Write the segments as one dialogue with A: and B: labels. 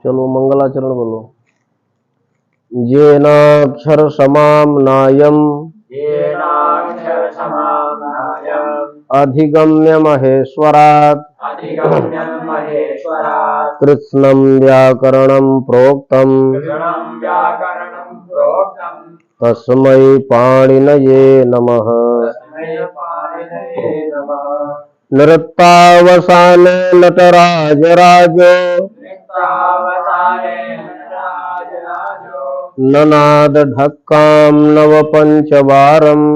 A: चलो मंगलाचरण बोलो। येनाक्षर समाम्नायम् अधिगम्य महेश्वरात् कृत्स्नं व्याकरणं प्रोक्तम् तस्मै पाणिनये नमः। नृत्तावसाने नटराजराजो ननाद ढक्कां नवपञ्चवारम्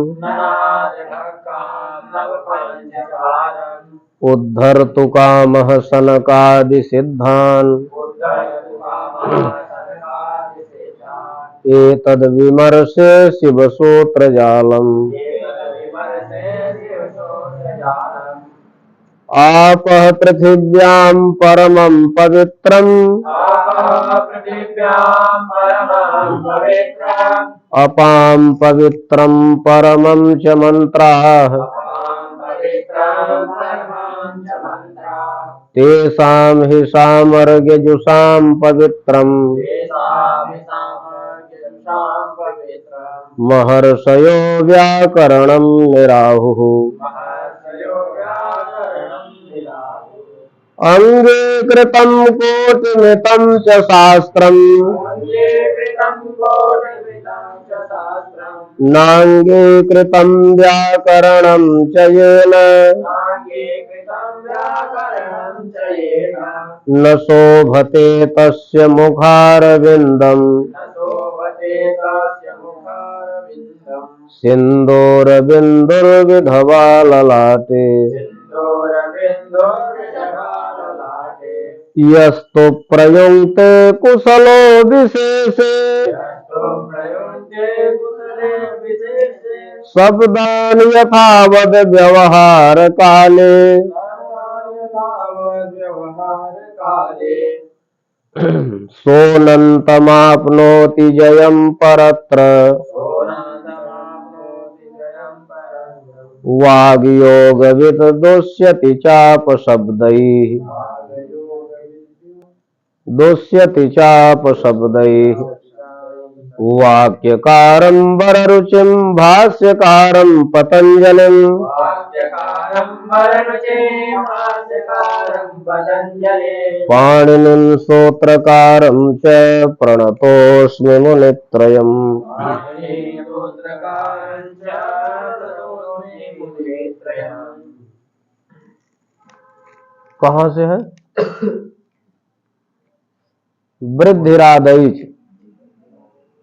A: उद्धर्तु कामः सनकादिसिद्धान् एतद्विमर्शे शिवसूत्रजालम्। आपः पृथिव्यां परमं पवित्रम् अपां पवित्रं परमं च मन्त्राः तेषां हि सामर्ग्यजुषां पवित्रम् महर्षयो व्याकरणं निराहुः। अंगीकृतं कोटिमितं च शास्त्रम् नांगीकृतं व्याकरणं च येन न शोभते तस्य मुखारविन्दम् सिन्दूरबिन्दुर्विधवा ललाटे यस्तु प्रयुङ्क्ते कुशलो विशेषे शब्दानि यथावद् व्यवहार काले सोऽनन्तमाप्नोति जयं परत्र वाग्योगविद् दुष्यति चापशब्दैः वाक्यकारं वररुचिं भाष्यकारं पतञ्जलिम् पाणिनिं सूत्रकारं च प्रणतोऽस्मि मुनित्रयम्। कहाँ से है? वृद्धिरादैच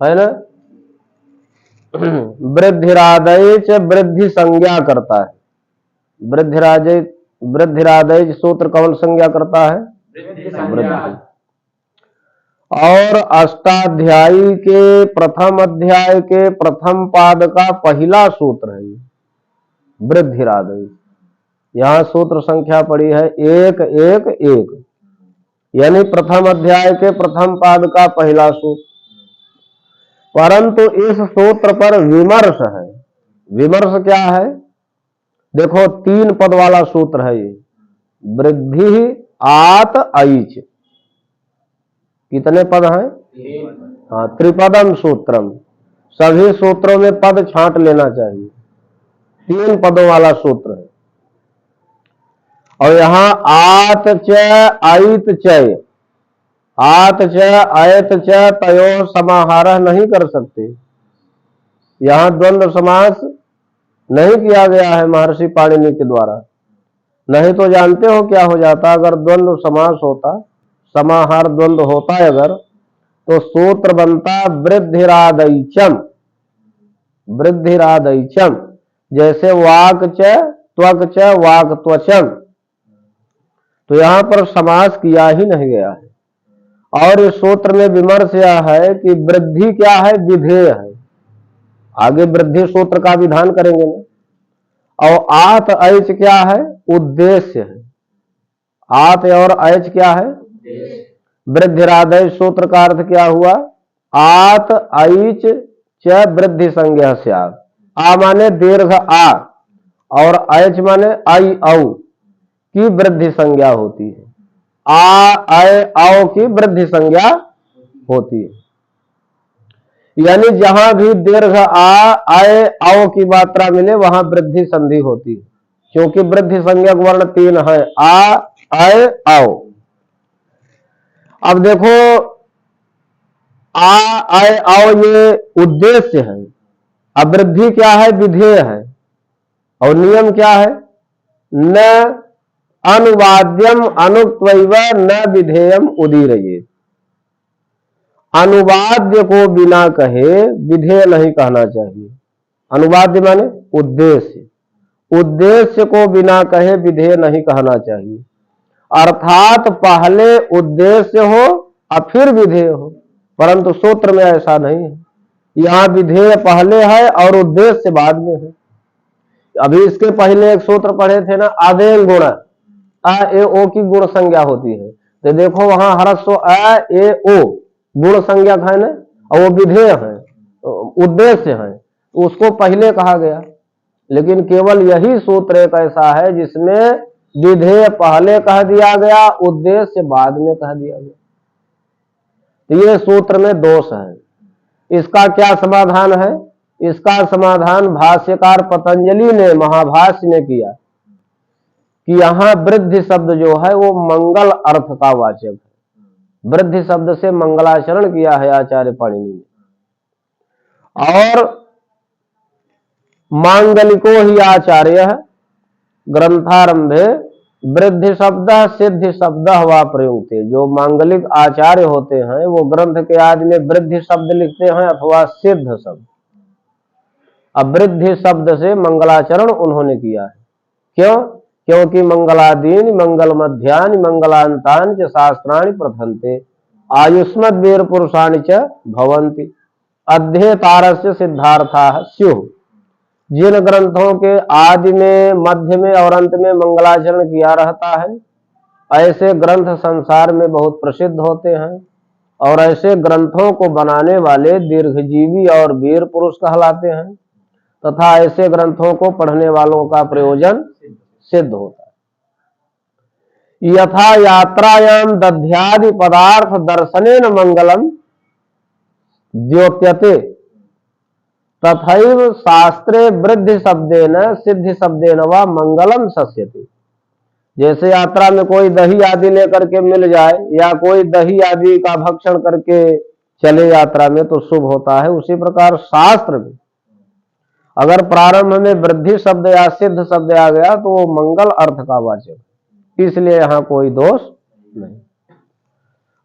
A: है ना। वृद्धिरादैच वृद्धि संज्ञा करता है। वृद्धिरादैच सूत्र कौन संज्ञा करता है? वृद्धि। और अष्टाध्यायी के प्रथम अध्याय के प्रथम पाद का पहला सूत्र है ये वृद्धिरादैच। यहाँ सूत्र संख्या पड़ी है 111, यानी प्रथम अध्याय के प्रथम पाद का पहला सूत्र। परंतु इस सूत्र पर विमर्श है। विमर्श क्या है? देखो 3 पद वाला सूत्र है ये, वृद्धि आत ऐच। कितने पद हैं? 3। हाँ, त्रिपदम सूत्रम। सभी सूत्रों में पद छांट लेना चाहिए। 3 पदों वाला सूत्र है। और यहाँ आत च ऐत चय, आत च ऐत च तयोः समाहारः नहीं कर सकते। यहाँ द्वंद्व समास नहीं किया गया है महर्षि पाणिनि के द्वारा। नहीं तो जानते हो क्या हो जाता अगर द्वंद्व समास होता, समाहार द्वंद्व होता है अगर, तो सूत्र बनता वृद्धिरादैचम। वृद्धिरादैचम जैसे वाक च त्वक च वाक त्वचम, तो यहां पर समास किया ही नहीं गया है। और इस सूत्र में विमर्श यह है कि वृद्धि क्या है? विधेय है। आगे वृद्धि सूत्र का विधान करेंगे ना। और आत ऐच क्या है? उद्देश्य है। आत और ऐच क्या है? वृद्धिरादैच सूत्र का अर्थ क्या हुआ? आत ऐच च वृद्धि संज्ञा स्यात्। आ माने दीर्घ आ और ऐच माने आई औ की वृद्धि संज्ञा होती है। आ अय आओ की वृद्धि संज्ञा होती है। यानी जहां भी दीर्घ आ अय आओ की मात्रा मिले वहां वृद्धि संधि होती है, क्योंकि वृद्धि संज्ञक वर्ण 3 है, आ अय आओ। अब देखो आ अय आओ ये उद्देश्य है, अब वृद्धि क्या है, विधेय है, और नियम क्या है, न अनुवाद्यम अनुक्त्वैव न विधेयम उदीरयेत्। अनुवाद्य को बिना कहे विधेय नहीं कहना चाहिए। अनुवाद्य माने उद्देश्य, उद्देश्य को बिना कहे विधेय नहीं कहना चाहिए। अर्थात पहले उद्देश्य हो और फिर विधेय हो, परंतु सूत्र में ऐसा नहीं है। यहाँ विधेय पहले है और उद्देश्य बाद में है। अभी इसके पहले एक सूत्र पढ़े थे ना, आदेय गुण, अ ए ओ की गुण संज्ञा होती है, तो देखो वहां ह्रस्व अ ए ओ गुण संज्ञक है ना, और वो विधेय है, उद्देश्य है, उसको पहले कहा गया। लेकिन केवल यही सूत्र एक ऐसा है जिसमें विधेय पहले कह दिया गया, उद्देश्य बाद में कह दिया गया। तो ये सूत्र में दोष है। इसका क्या समाधान है, इसका समाधान भाष्यकार पतंजलि ने महाभाष्य में किया कि यहां वृद्धि शब्द जो है वो मंगल अर्थ का वाचक है। वृद्धि शब्द से मंगलाचरण किया है आचार्य पाणिनि ने, और मांगलिको ही आचार्य ग्रंथारंभे वृद्धि शब्द सिद्धि शब्द वा प्रयुक्ते। जो मांगलिक आचार्य होते हैं वो ग्रंथ के आदि में वृद्धि शब्द लिखते हैं अथवा सिद्ध शब्द। अब वृद्धि शब्द से मंगलाचरण उन्होंने किया है, क्यों, क्योंकि मंगलादीन मंगल मध्यानि मंगलांतानि च शास्त्राणि प्रथन्ते आयुष्मद् वीर पुरुषाणि च भवन्ति अध्येतारस्य सिद्धार्थाः स्युः। जिन ग्रंथों के आदि में, मध्य में और अंत में मंगलाचरण किया रहता है, ऐसे ग्रंथ संसार में बहुत प्रसिद्ध होते हैं, और ऐसे ग्रंथों को बनाने वाले दीर्घजीवी और वीर पुरुष कहलाते हैं, तथा ऐसे ग्रंथों को पढ़ने वालों का प्रयोजन सिद्ध होता है। यथा यात्रायाम दध्यादि पदार्थ दर्शनेन मंगलम द्योत्यते तथैव शास्त्रे वृद्धि शब्देन सिद्धि शब्देन वा मंगलम शस्यते। जैसे यात्रा में कोई दही आदि लेकर के मिल जाए, या कोई दही आदि का भक्षण करके चले यात्रा में तो शुभ होता है, उसी प्रकार शास्त्र में अगर प्रारंभ में वृद्धि शब्द या सिद्ध शब्द आ गया तो वो मंगल अर्थ का वाचक, इसलिए यहां कोई दोष नहीं।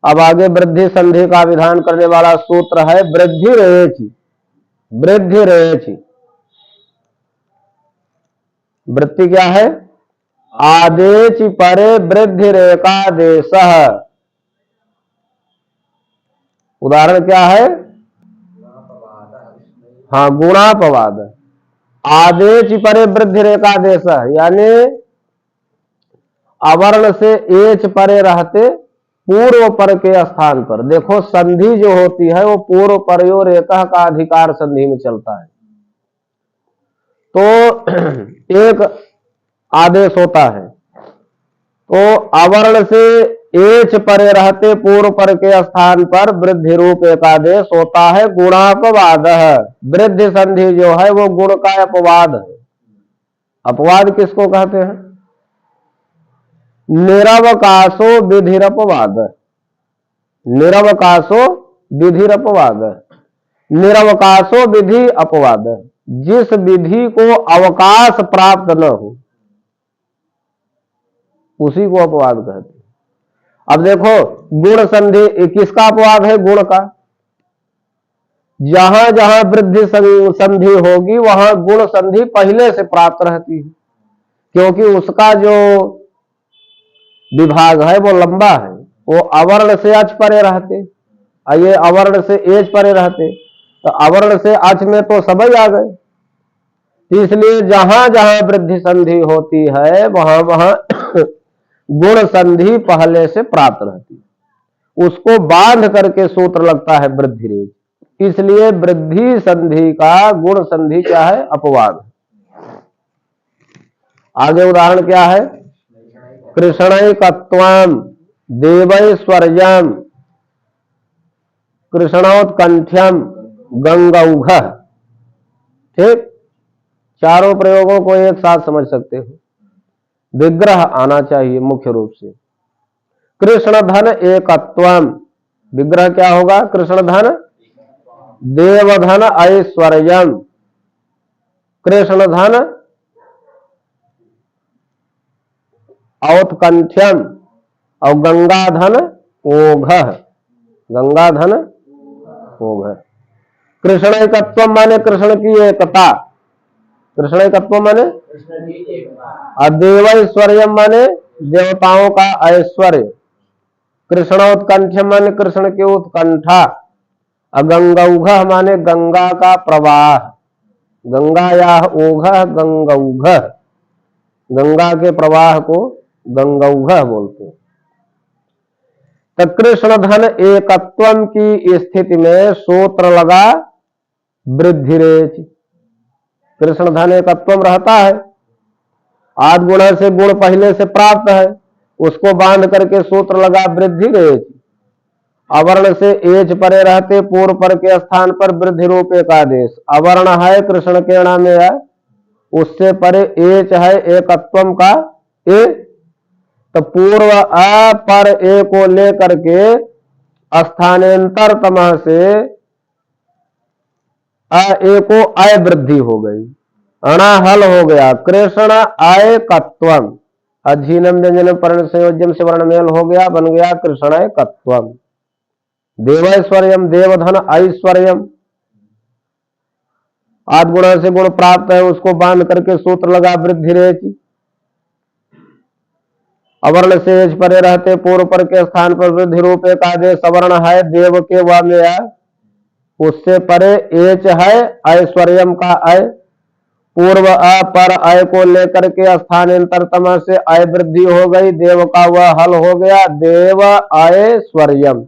A: अब आगे वृद्धि संधि का विधान करने वाला सूत्र है वृद्धि रेचि। वृद्धि रेचि वृत्ति क्या है, आदेचि परे वृद्धि रेकादेश। उदाहरण क्या है, हाँ गुणापवाद। आदेच परे वृद्धि रेकादेश, यानी अवर्ण से एच परे रहते पूर्व पर के स्थान पर। देखो संधि जो होती है वो पूर्व परयो रेका का अधिकार संधि में चलता है, तो एक आदेश होता है, तो अवर्ण से एच परे रहते पूर्व पर के स्थान पर वृद्धि रूप एक आदेश होता है गुणापवाद। वृद्धि संधि जो है वो गुण का अपवाद है। अपवाद किसको कहते हैं, निरवकाशो विधिरपवाद। निरवकाशो विधिरपवाद, निरवकाशो विधि अपवाद, जिस विधि को अवकाश प्राप्त न हो उसी को अपवाद कहते हैं। अब देखो गुण संधि किसका अपवाद है, गुण का। जहां जहां वृद्धि संधि होगी वहां गुण संधि पहले से प्राप्त रहती है, क्योंकि उसका जो विभाग है वो लंबा है। वो अवर्ण से अच परे रहते, ये अवर्ण से एच परे रहते, तो अवर्ण से अच में तो सब ही आ गए। इसलिए जहां जहां वृद्धि संधि होती है वहां वहां गुण संधि पहले से प्राप्त रहती है, उसको बांध करके सूत्र लगता है वृद्धि रेच। इसलिए वृद्धि संधि का गुण संधि क्या है, अपवाद। आगे उदाहरण क्या है, कृष्णैकत्वम देवैश्वर्यम कृष्णोत्कंठ्यम गंगौघ। ठीक, चारों प्रयोगों को एक साथ समझ सकते हो। विग्रह आना चाहिए मुख्य रूप से। कृष्ण धन एकत्वम, विग्रह क्या होगा? कृष्ण धन, देवधन ऐश्वर्यम, कृष्ण धन औत्कंठ्यम और गंगाधन ओघ, गंगाधन ओघ। कृष्ण एकत्व माने कृष्ण की एकता, कृष्ण एकत्व माने, और देवैश्वर्य माने देवताओं का ऐश्वर्य, कृष्णोत्कंठ माने कृष्ण की उत्कंठा, गंगौघ माने गंगा का प्रवाह, गंगाया ओघ गंगौघ, गंगा के प्रवाह को गंगौघ बोलते हैं। तो कृष्ण धन एकत्वम की स्थिति में सूत्र लगा वृद्धिरेच। कृष्ण धन एकत्वम रहता है, आद गुण से गुण पहले से प्राप्त है, उसको बांध करके सूत्र लगा वृद्धिरेच। अवर्ण से एच परे रहते पूर्व पर के स्थान पर वृद्धि रूप एक आदेश। अवर्ण है कृष्ण के नाम में है, उससे परे एच है एकत्वम का ए, तो पूर्व अ पर ए को लेकर के स्थानांतर तमह से अ ए को अय वृद्धि हो गई, अणाहल हो गया। कृष्ण आय कत्वम, अधीनम व्यंजन पर्ण संयोजन से वर्णमेल हो गया, बन गया कृष्ण कत्वम। देवैश्वर्यम, देवधन ऐश्वर्यम, आद गुण से गुण प्राप्त है, उसको बांध करके सूत्र लगा वृद्धिरेच। अवर्ण से एच परे रहते पूर्व पर के स्थान पर वृद्धि रूप एक आदेश। अवर्ण है देव के व में है, उससे परे एच है ऐश्वर्यम का अय, पूर्व अ पर अय को लेकर के स्थानांतर तम से अय वृद्धि हो गई, देव का वह हल हो गया, देव ऐश्वर्यम,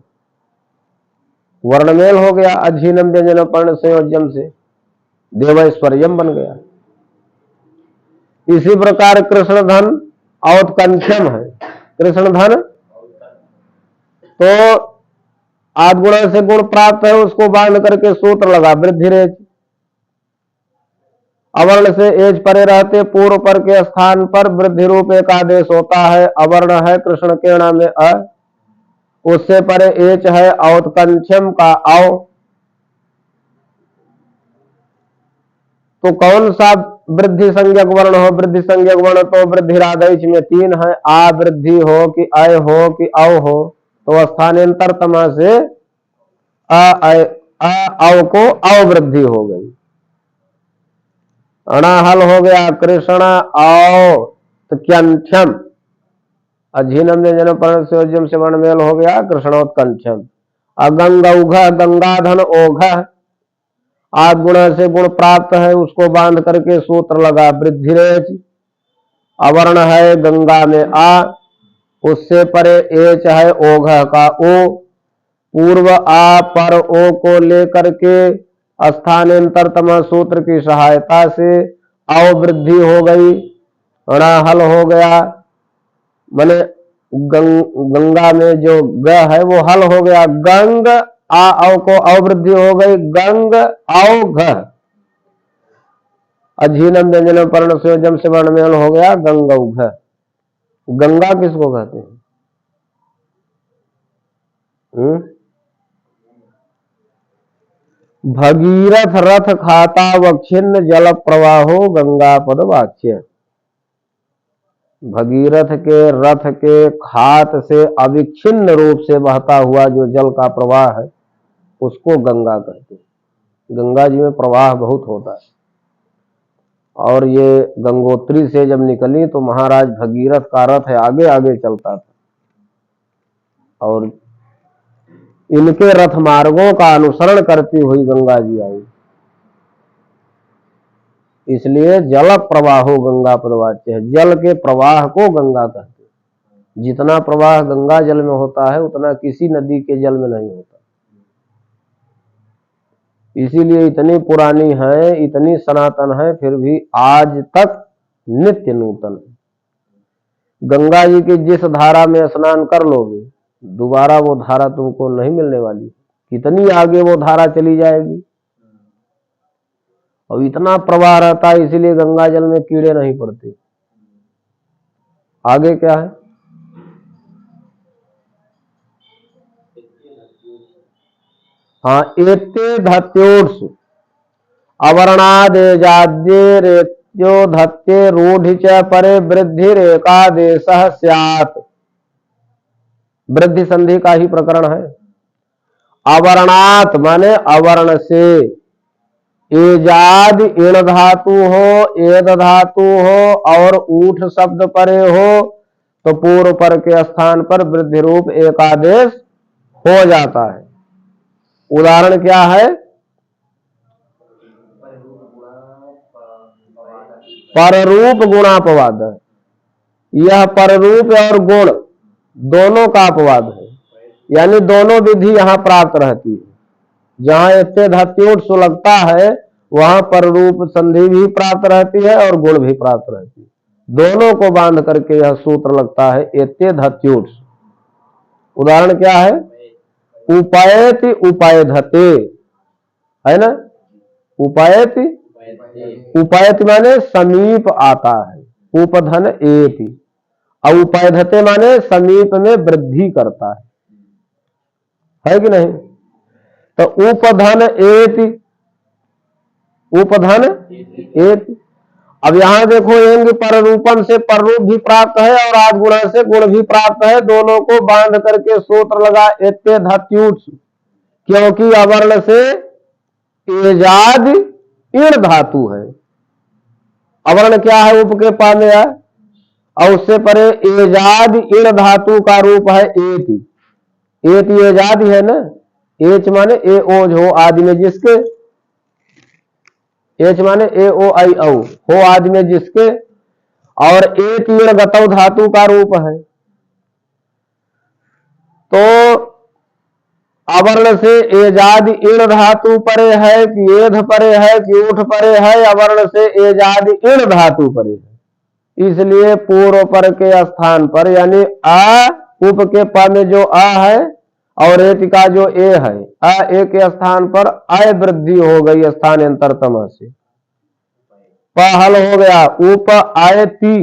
A: वर्णमेल हो गया अधीनम व्यंजन पर्ण संयोजन से, देवैश्वर्यम बन गया। इसी प्रकार कृष्ण धन औत्कंठ्यम है, कृष्ण धन तो आद गुण से गुण प्राप्त है, उसको बांध करके सूत्र लगा वृद्धिरेच। अवर्ण से एज परे रहते पूर्व पर के स्थान पर वृद्धि रूप एक आदेश होता है। अवर्ण है कृष्ण के नाम में अ, उससे परे एच है औत्कंठ्यम का औ। तो कौन सा वृद्धि संज्ञक वर्ण हो? वृद्धि संज्ञक वर्ण तो वृद्धिरादेश में तीन है, आ वृद्धि हो कि अय हो कि औ हो, तो स्थानांतर तमा से अ को अवृद्धि हो गई, अणाहल हो गया कृष्ण औत्कंठ्यम, अधीनम व्यंजन पर्ण संयोजन से वर्णमेल हो गया कृष्णोत्कंठ्यम। अगंगौघ, गंगाधन ओघ, आद गुण से गुण प्राप्त है, उसको बांध करके सूत्र लगा वृद्धिरेच। अवर्ण है गंगा में आ, उससे परे एच है ओघ का ओ, पूर्व आ पर ओ को लेकर के स्थानांतर तम सूत्र की सहायता से अवृद्धि हो गई, अणाहल हो गया, माने गंगा में जो ग है वो हल हो गया, गंग आ औ को अवृद्धि हो गई, गंग औघ, अधीनम व्यंजन पर्ण संयोजन से वर्णमेल हो गया गंगौघ। गंगा किसको कहते हैं? भगीरथ रथ खाता वक्षिन्न जल प्रवाहो गंगा पद वाच्य। भगीरथ के रथ के खात से अविच्छिन्न रूप से बहता हुआ जो जल का प्रवाह है उसको गंगा कहते हैं। गंगा जी में प्रवाह बहुत होता है, और ये गंगोत्री से जब निकली तो महाराज भगीरथ का रथ है आगे आगे चलता था, और इनके रथ मार्गों का अनुसरण करती हुई गंगा जी आई, इसलिए जल प्रवाहो गंगा पदवाच्य है। जल के प्रवाह को गंगा कहते हैं। जितना प्रवाह गंगा जल में होता है उतना किसी नदी के जल में नहीं होता, इसीलिए इतनी पुरानी है, इतनी सनातन है, फिर भी आज तक नित्य नूतन है। गंगा जी की जिस धारा में स्नान कर लोगे दोबारा वो धारा तुमको नहीं मिलने वाली, कितनी आगे वो धारा चली जाएगी। और इतना प्रवाह रहता है इसीलिए गंगा जल में कीड़े नहीं पड़ते। आगे क्या है, हाँ, एते धत्योर्ष अवर्णादेजाद्ये रेत्यो धत्ते रूढ़ि च परे वृद्धि रेकादेश स्यात्। वृद्धि संधि का ही प्रकरण है। अवर्णात माने अवर्ण से, एजाद इण धातु हो, एद धातु हो और ऊठ शब्द परे हो तो पूर्व पर के स्थान पर वृद्धि रूप एक आदेश हो जाता है। उदाहरण क्या है, पररूप गुणापवाद। यह पररूप और गुण दोनों का अपवाद है, यानी दोनों विधि यहां प्राप्त रहती है। जहां एते धात्योट सुलगता है वहां पररूप संधि भी प्राप्त रहती है और गुण भी प्राप्त रहती है। दोनों को बांध करके यह सूत्र लगता है एते धात्योट। उदाहरण क्या है, उपायति उपायधते, है ना, उपायति, उपायति माने समीप आता है, उपधन एति, और उपायधते माने समीप में वृद्धि करता है कि नहीं। तो उपधन एति, उपधन एति। अब यहां देखो एंग पररूपम से पररूप भी प्राप्त है और आद गुणा से गुण भी प्राप्त है, दोनों को बांध करके सूत्र लगा एते धात्युट, क्योंकि अवर्ण से एजाद इण धातु है। अवर्ण क्या है, उप के पा में है और उससे परे एजाद इण धातु का रूप है एति। एति एजाद है ना, एच माने ए ओज हो आदि में जिसके, एच माने ए ओ आई औ हो आदि में जिसके, और एत इण गतौ धातु का रूप है। तो अवर्ण से एजाद इण धातु परे है कि एध परे है कि ऊठ परे है, अवर्ण से एजाद इण धातु परे है, इसलिए पूर्व पर के स्थान पर यानी आ उप के प में जो आ है और एति का जो ए है, आ ए के स्थान पर आय वृद्धि हो गई स्थानांतरतम से, पहल हो गया उप आयति,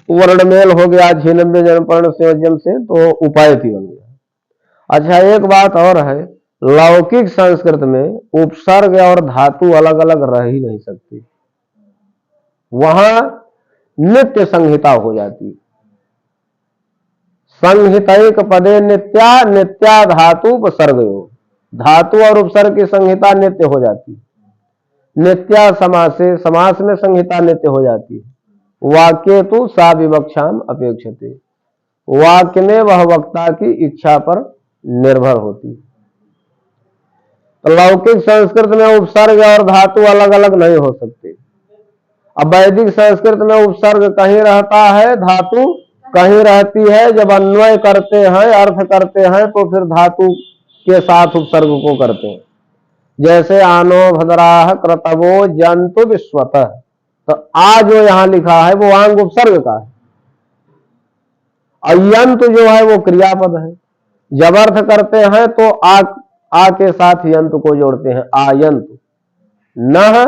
A: वर्णमेल हो गया झिनम व्यंजन पर्ण संयोजन से, तो उपायति बन गया। अच्छा, एक बात और है, लौकिक संस्कृत में उपसर्ग और धातु अलग अलग रह ही नहीं सकती, वहां नित्य संहिता हो जाती। संहितैक पदे नित्या, नित्या धातु उपसर्गयो, धातु और उपसर्ग की संहिता नित्य हो जाती। नित्या समास से, समास में संहिता नित्य हो जाती है। वाक्य तो सा विवक्षाम अपेक्षते, वाक्य में वह वक्ता की इच्छा पर निर्भर होती। तो लौकिक संस्कृत में उपसर्ग और धातु अलग अलग नहीं हो सकते। अब वैदिक संस्कृत में उपसर्ग कहीं रहता है, धातु कहीं रहती है। जब अन्वय करते हैं, अर्थ करते हैं, तो फिर धातु के साथ उपसर्ग को करते हैं। जैसे आनो भद्राह क्रतवो जंतु विश्वतः, तो आ जो यहां लिखा है वो आंग उपसर्ग का है, अयंत जो है वो क्रियापद है। जब अर्थ करते हैं तो आ के साथ यंत को जोड़ते हैं, आयंत। नह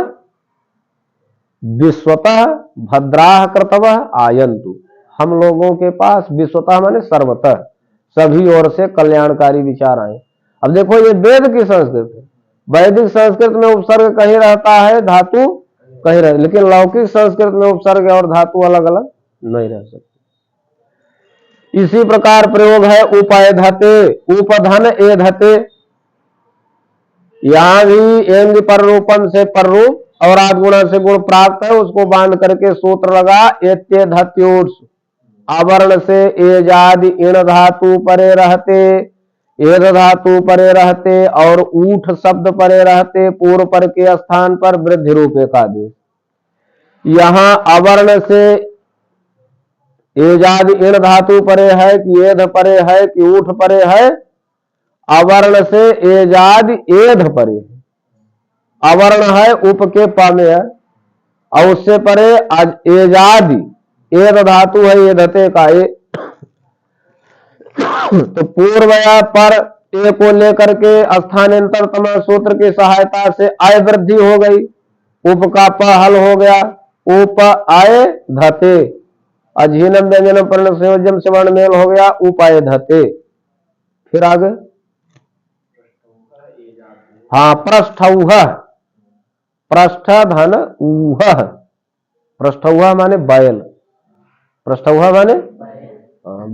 A: विश्वतः भद्राह क्रतवः आयंतु, हम लोगों के पास विश्वतः माने सर्वतः, सभी ओर से कल्याणकारी विचार आए। अब देखो ये वेद की संस्कृत है, वैदिक संस्कृत में उपसर्ग कहीं रहता है, धातु कहीं रहे, लेकिन लौकिक संस्कृत में उपसर्ग और धातु अलग अलग नहीं रह सकते। इसी प्रकार प्रयोग है उपायधते, उपधन एधते, यहां भी एंग पर रूपम से पर रूप और आद गुणा से गुण प्राप्त है, उसको बांध करके सूत्र लगा एत्य धत्योर्ष, आवरण से एजादि इण धातु परे रहते, एद धातु परे रहते और ऊठ शब्द परे रहते, पूर्व पर के स्थान पर वृद्धि रूप एकादेश। यहां अवर्ण से एजादि इण धातु परे है कि एध परे है कि ऊठ परे है, अवर्ण से एजादि एध परे है, अवर्ण है उप के प में है और उससे परे एजादि एद धातु है एधते का ए। तो पूर्व या पर ए को लेकर के स्थानांतर तमा सूत्र की सहायता से आय वृद्धि हो गई, उप का प हल हो गया, उप आय धते, अधीनम व्यंजनम पर्ण संयोजम से वर्ण मेल हो गया, उप आय धते। फिर आगे हाँ पृष्ठौह, पृष्ठ धन ऊह, पृष्ठौह माने बैल, पृष्ठौह माने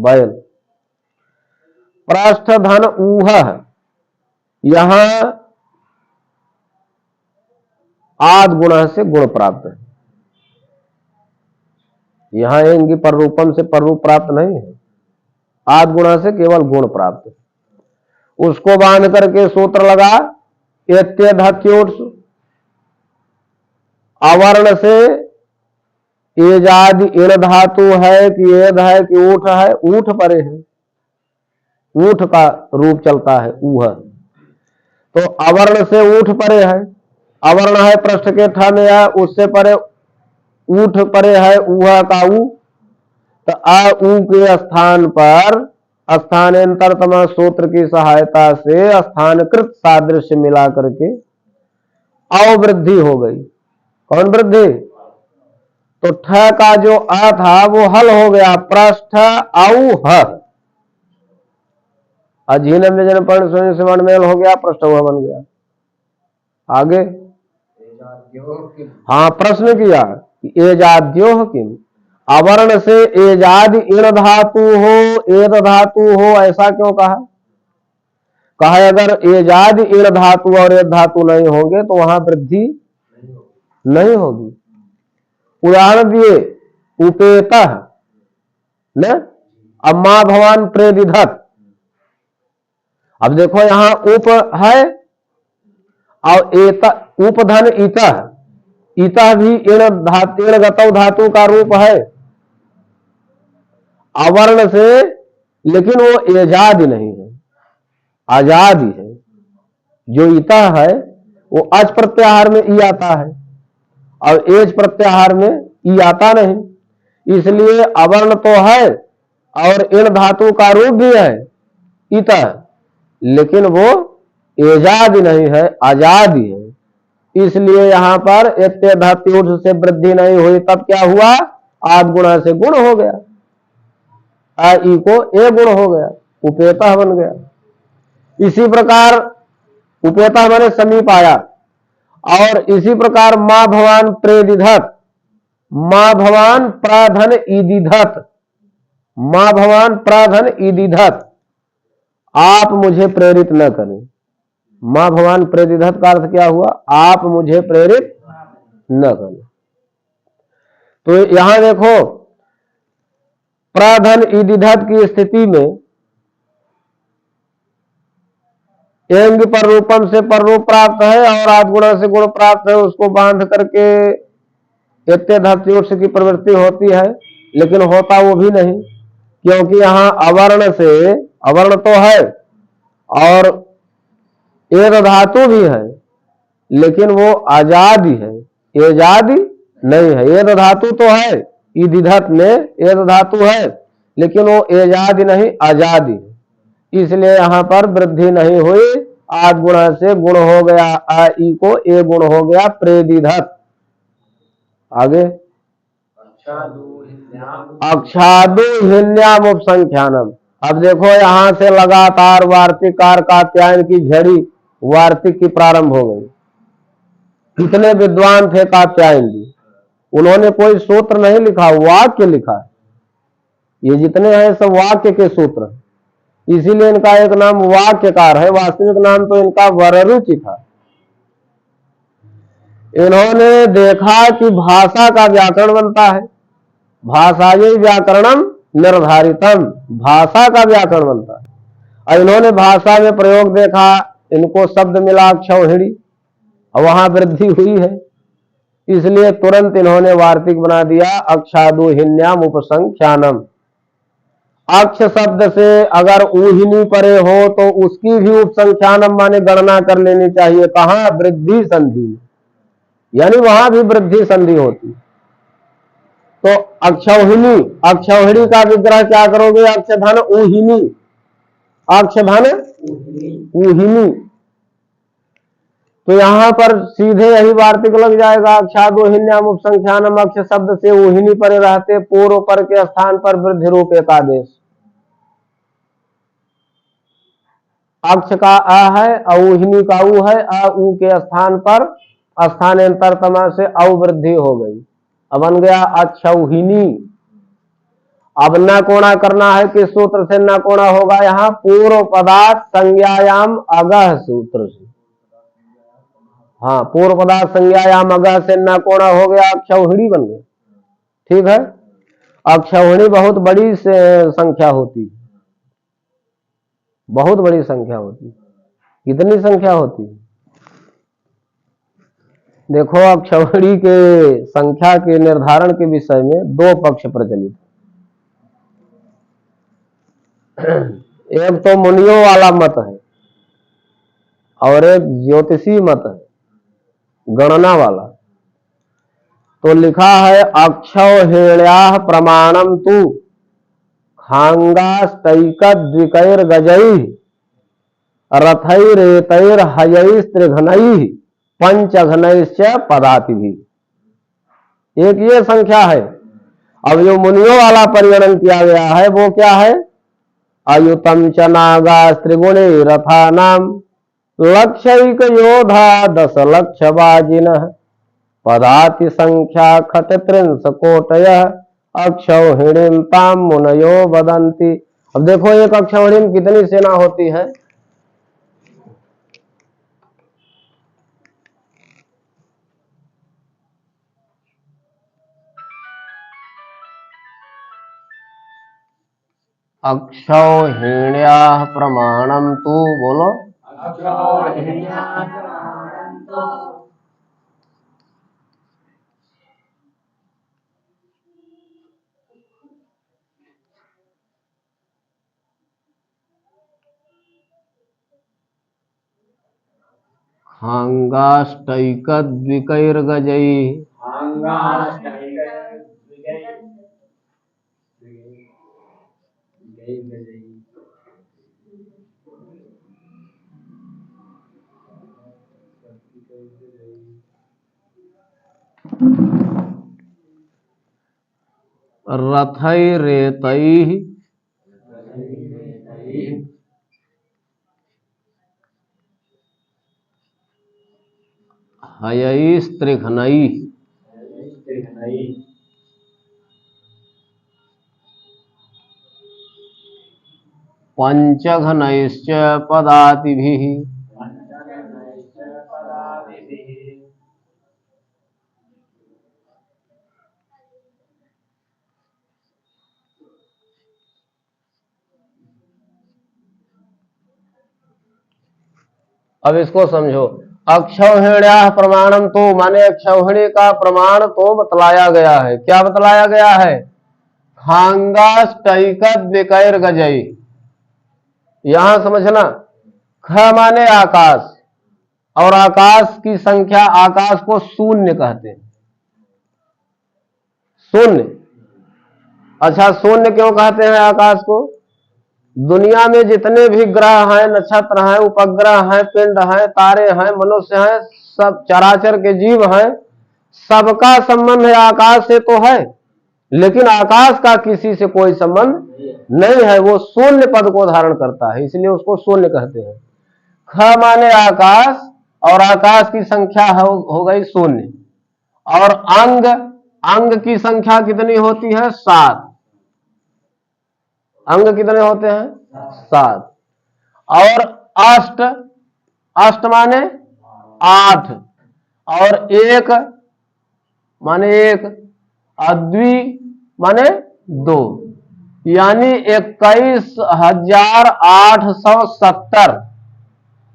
A: बैल, पृष्ठ धन ऊह। यहां आद गुण से गुण प्राप्त है, यहां एंगी पर रूपम से पर रूप प्राप्त नहीं है, आद गुण से केवल गुण प्राप्त है। उसको बांध करके सूत्र लगा एत्यधत्योट, अवर्ण से एजादि इण धातु है कि एद है कि ऊठ है, ऊठ परे है, ऊठ का रूप चलता है ऊह, तो अवर्ण से ऊठ परे है, अवर्ण है पृष्ठ के ठा में है, उससे परे ऊठ परे है ऊह का ऊ, तो आ ऊ के स्थान पर स्थानांतरतम सूत्र की सहायता से स्थानकृत सादृश्य मिला करके अवृद्धि हो गई। कौन वृद्धि? तो ठ का जो आ था वो हल हो गया, पृष्ठ औ अधीनम व्यंजन पर्ण संयोजन से वर्ण मेल हो गया, पृष्ठ औ बन गया। आगे हाँ प्रश्न किया एजाद्योह किम, अवर्ण से एजादि इण धातु हो एद धातु हो, ऐसा क्यों कहा? कहा अगर एजादि इण धातु और एद धातु नहीं होंगे तो वहां वृद्धि नहीं होगी। उदाहरण दिए उपेतः न, अम्मा भवान प्रेदिधत। अब देखो यहां उप है और एत उपधन इतः, इतः भी इण गतौ धातु का रूप है अवर्ण से, लेकिन वो एजादि नहीं है, आजादी है। जो इतः है वो अच प्रत्याहार में ई आता है और एज प्रत्याहार में ई आता नहीं, इसलिए अवर्ण तो है और इण धातु का रूप भी है इतः, लेकिन वो एजादि नहीं है, आजादी है। इसलिए यहां पर एत्यधात्यूढ़ से वृद्धि नहीं हुई, तब क्या हुआ? आद गुणा से गुण हो गया, आ ई को ए गुण हो गया, उपेता बन गया। इसी प्रकार उपेता माने समीप आया, और इसी प्रकार मां भवान प्रेदिधत, मां भवान प्राधन ईदिधत, मां भवान प्राधन ईदिधत, आप मुझे प्रेरित न करें। मां भवान प्रेरिधत का अर्थ क्या हुआ? आप मुझे प्रेरित न करें। तो यहां देखो प्राधन ईदिधत की स्थिति में एंग पर रूपम से पर रूप प्राप्त है और आद गुणा से गुण प्राप्त है, उसको बांध करके एत्यधात्यूढ़ की प्रवृत्ति होती है, लेकिन होता वो भी नहीं, क्योंकि यहां अवर्ण से, अवर्ण तो है और एद धातु भी है, लेकिन वो आजादी है, एजादी नहीं है। एद धातु तो है, ईदिधत में एद धातु है, लेकिन वो एजादी नहीं, आजादी है। इसलिए यहां पर वृद्धि नहीं हुई, आद गुणा से गुण हो गया, आ ई को ए गुण हो गया प्रेदिधत। आगे अक्षादु हिन्याम उपसंख्यानम। अब देखो यहां से लगातार वार्तिक कार कात्यायन की झड़ी वार्तिक की प्रारंभ हो गई। कितने विद्वान थे कात्यायन जी, उन्होंने कोई सूत्र नहीं लिखा, वाक्य लिखा। ये जितने हैं सब वाक्य के सूत्र, इसीलिए इनका एक नाम वाक्यकार है, वास्तविक नाम तो इनका वररुचि था। इन्होंने देखा कि भाषा का व्याकरण बनता है, भाषायै व्याकरणम निर्धारितम, भाषा का व्याकरण बनता है, और इन्होंने भाषा में प्रयोग देखा, इनको शब्द मिला क्षौहिणी, और वहां वृद्धि हुई है, इसलिए तुरंत इन्होंने वार्तिक बना दिया अक्षादु हिन्याम उपसंख्यानम। अक्ष शब्द से अगर ऊहिनी परे हो तो उसकी भी उपसंख्यानम माने गणना कर लेनी चाहिए। कहां? वृद्धि संधि, यानी वहां भी वृद्धि संधि होती। तो अक्षौहिणी, अक्षौहिणी का विग्रह क्या करोगे? अक्षधन ऊहिनी, अक्षधन ऊहिनी। तो यहां पर सीधे यही वार्तिक लग जाएगा। अक्षादोहिन्याम उपसंख्यानम, अक्ष शब्द से ऊहिनी परे रहते, पूर्व पर के स्थान पर वृद्धि रूप एकादेश। अक्ष का अ है, अऊहिनी का ऊ है, अ ऊ के स्थान पर स्थानांतर तमा से अवृद्धि हो गई, अब बन गया अक्षौहिणी। अब न कोणा करना है, किस सूत्र से न कोणा होगा? यहाँ पूर्व पदार्थ संज्ञायाम अगह सूत्र से। हाँ, पूर्व पदार्थ संज्ञायाम अगह से न कोणा हो गया, अक्षौहिणी बन गया। ठीक है, अक्षौहिणी बहुत बड़ी संख्या होती है, बहुत बड़ी संख्या होती है। कितनी संख्या होती है? देखो, अक्षौहिणी के संख्या के निर्धारण के विषय में दो पक्ष प्रचलित। एक तो मुनियों वाला मत है और एक ज्योतिषी मत है, गणना वाला। तो लिखा है अक्षौहिण्याः प्रमाणम तु खांगास्तैकद्विकैर्गजैः रथैरेतैर्हयैस्त्रिघ्नैः पंचघनैश्च पदातिभिः। एक ये संख्या है। अब जो मुनियों वाला परिगणन किया गया है वो क्या है? अयुतम च नागास्त्रिगुणे रथानाम लक्षैक योधा 10 लक्ष बाजिनः पदाति संख्या खट त्रिंश कोटयः अक्षौहिणीं ताम मुनयो वदन्ति। अब देखो, एक अक्षौहिणी में कितनी सेना होती है? अक्षौहिण्याः प्रमाणम तु, बोलो, अक्षौहिण्याः प्रमाणम तु खांगाष्टैकद्विकैर्गजैः रथैरेतैः हयैस्त्रिघ्नैः पंचघनैश्च पदातिभिः। अब इसको समझो। अक्षौहिण्याः प्रमाणम तो माने अक्षौहिणी का प्रमाण तो बतलाया गया है। क्या बतलाया गया है? खांगाष्टैकद्विकैर्गजैः। यहां समझना, ख माने आकाश, और आकाश की संख्या, आकाश को शून्य कहते हैं। शून्य। अच्छा, शून्य क्यों कहते हैं आकाश को? दुनिया में जितने भी ग्रह हैं, नक्षत्र हैं, उपग्रह हैं, पिंड हैं, तारे हैं, मनुष्य हैं, सब चराचर के जीव हैं, सबका संबंध है आकाश से तो है, लेकिन आकाश का किसी से कोई संबंध नहीं है। वो शून्य पद को धारण करता है, इसलिए उसको शून्य कहते हैं। ख माने आकाश, और आकाश की संख्या हो गई शून्य। और अंग, अंग की संख्या कितनी होती है? 7। अंग कितने होते हैं? 7। और अष्ट, अष्ट माने 8, और एक माने 1, अद्वि माने 2, यानी 21,870।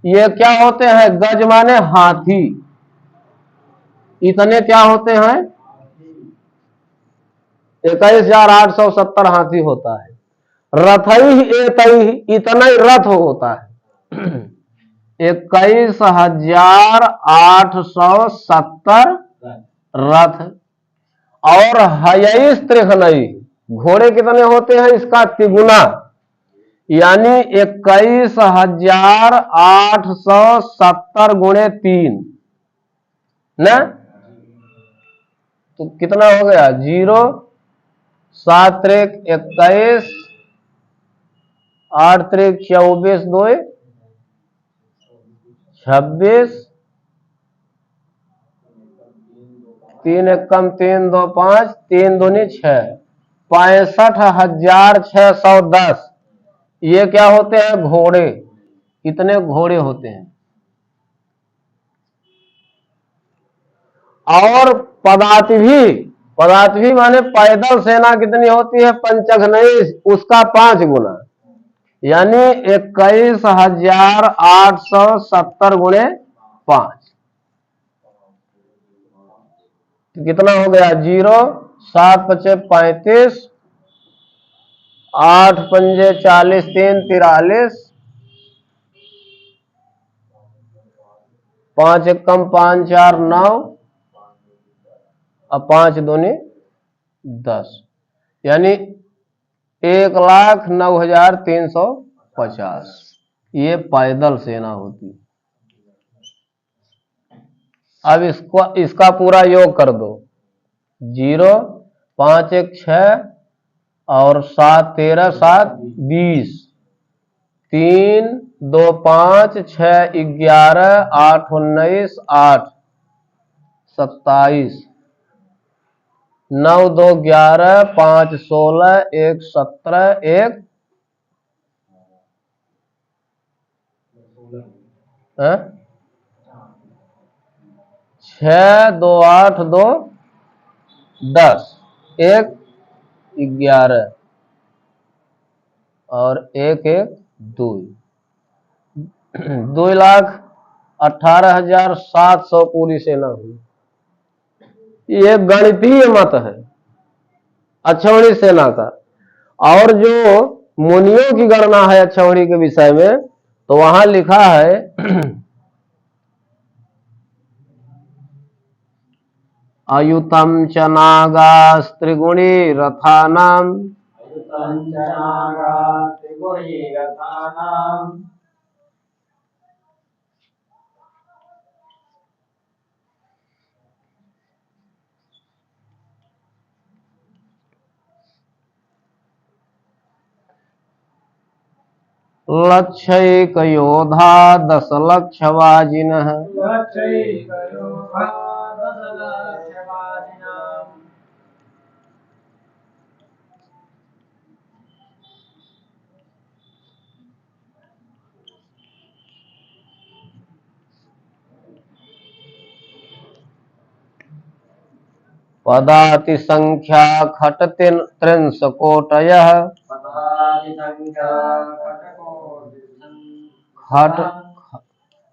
A: ये क्या होते हैं? गज माने हाथी। इतने क्या होते हैं? 21,870 हाथी होता है। रथैः एतैः, इतना ही रथ होता है। 21,870 रथ। और हयईस त्रिखनई, घोड़े कितने होते हैं इसका तिगुना, यानी 21,870 गुणे 3 ना, तो कितना हो गया 0, 7 त्रिक 21, 8 त्रिक 24, 2 26, 3 एकम 3 2 5, 3 दूनी 6, 65,610 ये क्या होते हैं घोड़े, कितने घोड़े होते हैं। और पदातिभी माने पैदल सेना कितनी होती है, पंचघनई, उसका 5 गुना, यानी 21,870 गुणे 5, तो कितना हो गया 0, 7 पचे 35, 8 पंजे 40, 3 43, 5 एकम 5 4 9, और 5 दूनी 10, यानी 1,09,350 ये पैदल सेना होती। अब इसका पूरा योग कर दो, 0, 5 1 6, और 7 13 7 20, 3 2 5 6 11 8 19 8 27, 9 2 11 5 16 1 17 1 6 2 8 2 10 1 11 और 1 1 2, 2,18,700 पूरी सेना हुई। ये गणितीय मत है अक्षौहिणी सेना का। और जो मुनियों की गणना है अक्षौहिणी के विषय में, तो वहां लिखा है अयुतम च नागास्त्रिगुणी रथानाम, लक्षैक योधा 10 लक्ष वाजिनः, पदाति संख्या खट 3 कोटयः, खट,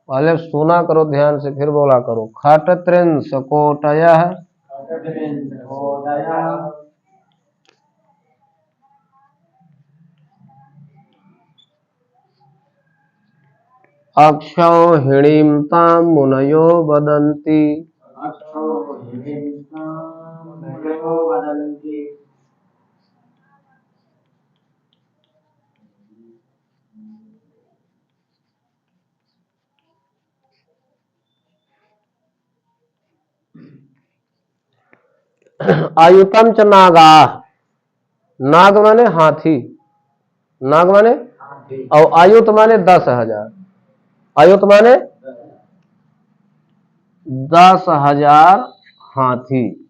A: पहले सुना करो ध्यान से फिर बोला करो, खट 3 कोटयः, अक्षौहिणीं तां मुनयो वदन्ति, आयुतम च नागा, नाग माने हाथी, नाग माने, और आयुत माने 10,000, आयुत माने 10,000 हाथी।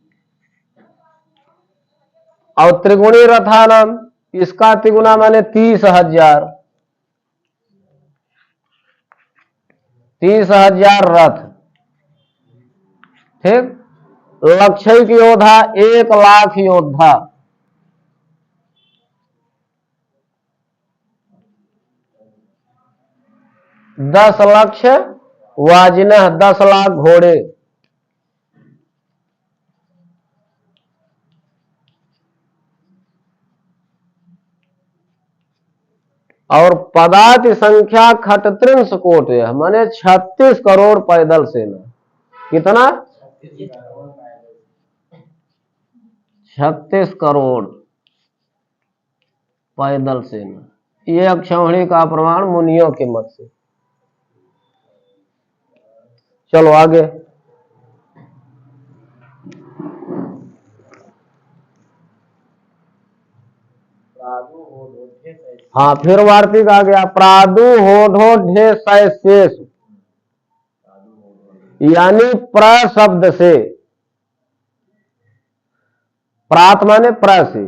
A: और त्रिगुणी रथानाम, इसका त्रिगुणा माने 30,000, 30,000 रथ, ठीक। लक्षैक योद्धा 1,00,000 योद्धा, 10 लक्ष वाजिनः 10 लाख घोड़े, और पदाति संख्या खट 3 कोट, माने 36 करोड़ पैदल सेना। कितना 36 करोड़ पैदल सेना। ये अक्षौहिणी का प्रमाण मुनियों के मत से। चलो आगे। हाँ, फिर वार्तिक आ गया। प्रादु होढो ढे शेष, यानी प्र शब्द से, प्रात माने प्र से,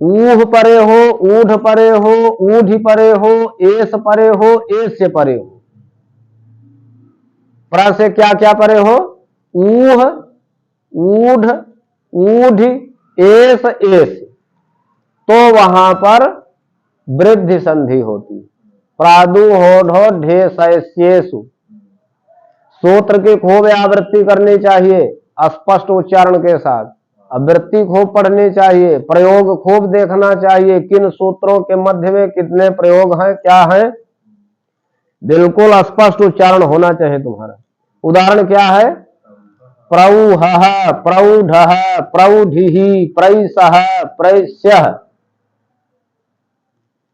A: ऊह परे हो, ऊढ़ परे हो, ऊढ़ी परे हो, एस परे हो, एस से परे हो। प्र से क्या क्या परे हो? ऊह, ऊढ़, ऊढ़ी, एस, एस। तो वहां पर वृद्धि संधि होती। प्रादु होढो ढे शेषु। सूत्र की खूब आवृत्ति करनी चाहिए स्पष्ट उच्चारण के साथ। आवृत्ति खूब पढ़नी चाहिए, प्रयोग खूब देखना चाहिए, किन सूत्रों के मध्य में कितने प्रयोग हैं, क्या है, बिल्कुल स्पष्ट उच्चारण होना चाहिए तुम्हारा। उदाहरण क्या है? प्रौह, प्रौढ़, प्रौढ़ी, प्रैसह, प्रैस्यः,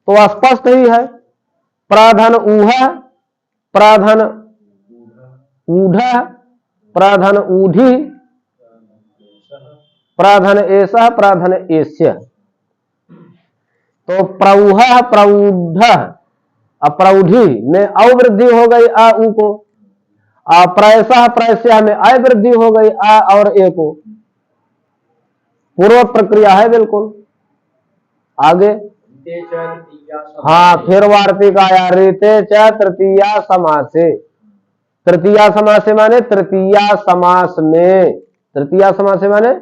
A: तो स्पष्ट ही है। प्राधन ऊह, प्राधन ऊढ़, प्राधन ऊढ़ी, प्राधन ऐसा, प्राधन एस्य। तो प्रौह, प्रौढ़, अप्रौढ़ी में अवृद्धि हो गई आ ऊ को, प्रैसा प्रैस्या में अवृद्धि हो गई आ और ए को। पूर्व प्रक्रिया है बिल्कुल। आगे। हाँ, फिर वार्तिक आया। रीते च तृतीया समासे। तृतीया समासे माने तृतीया समास में, तृतीया समासे माने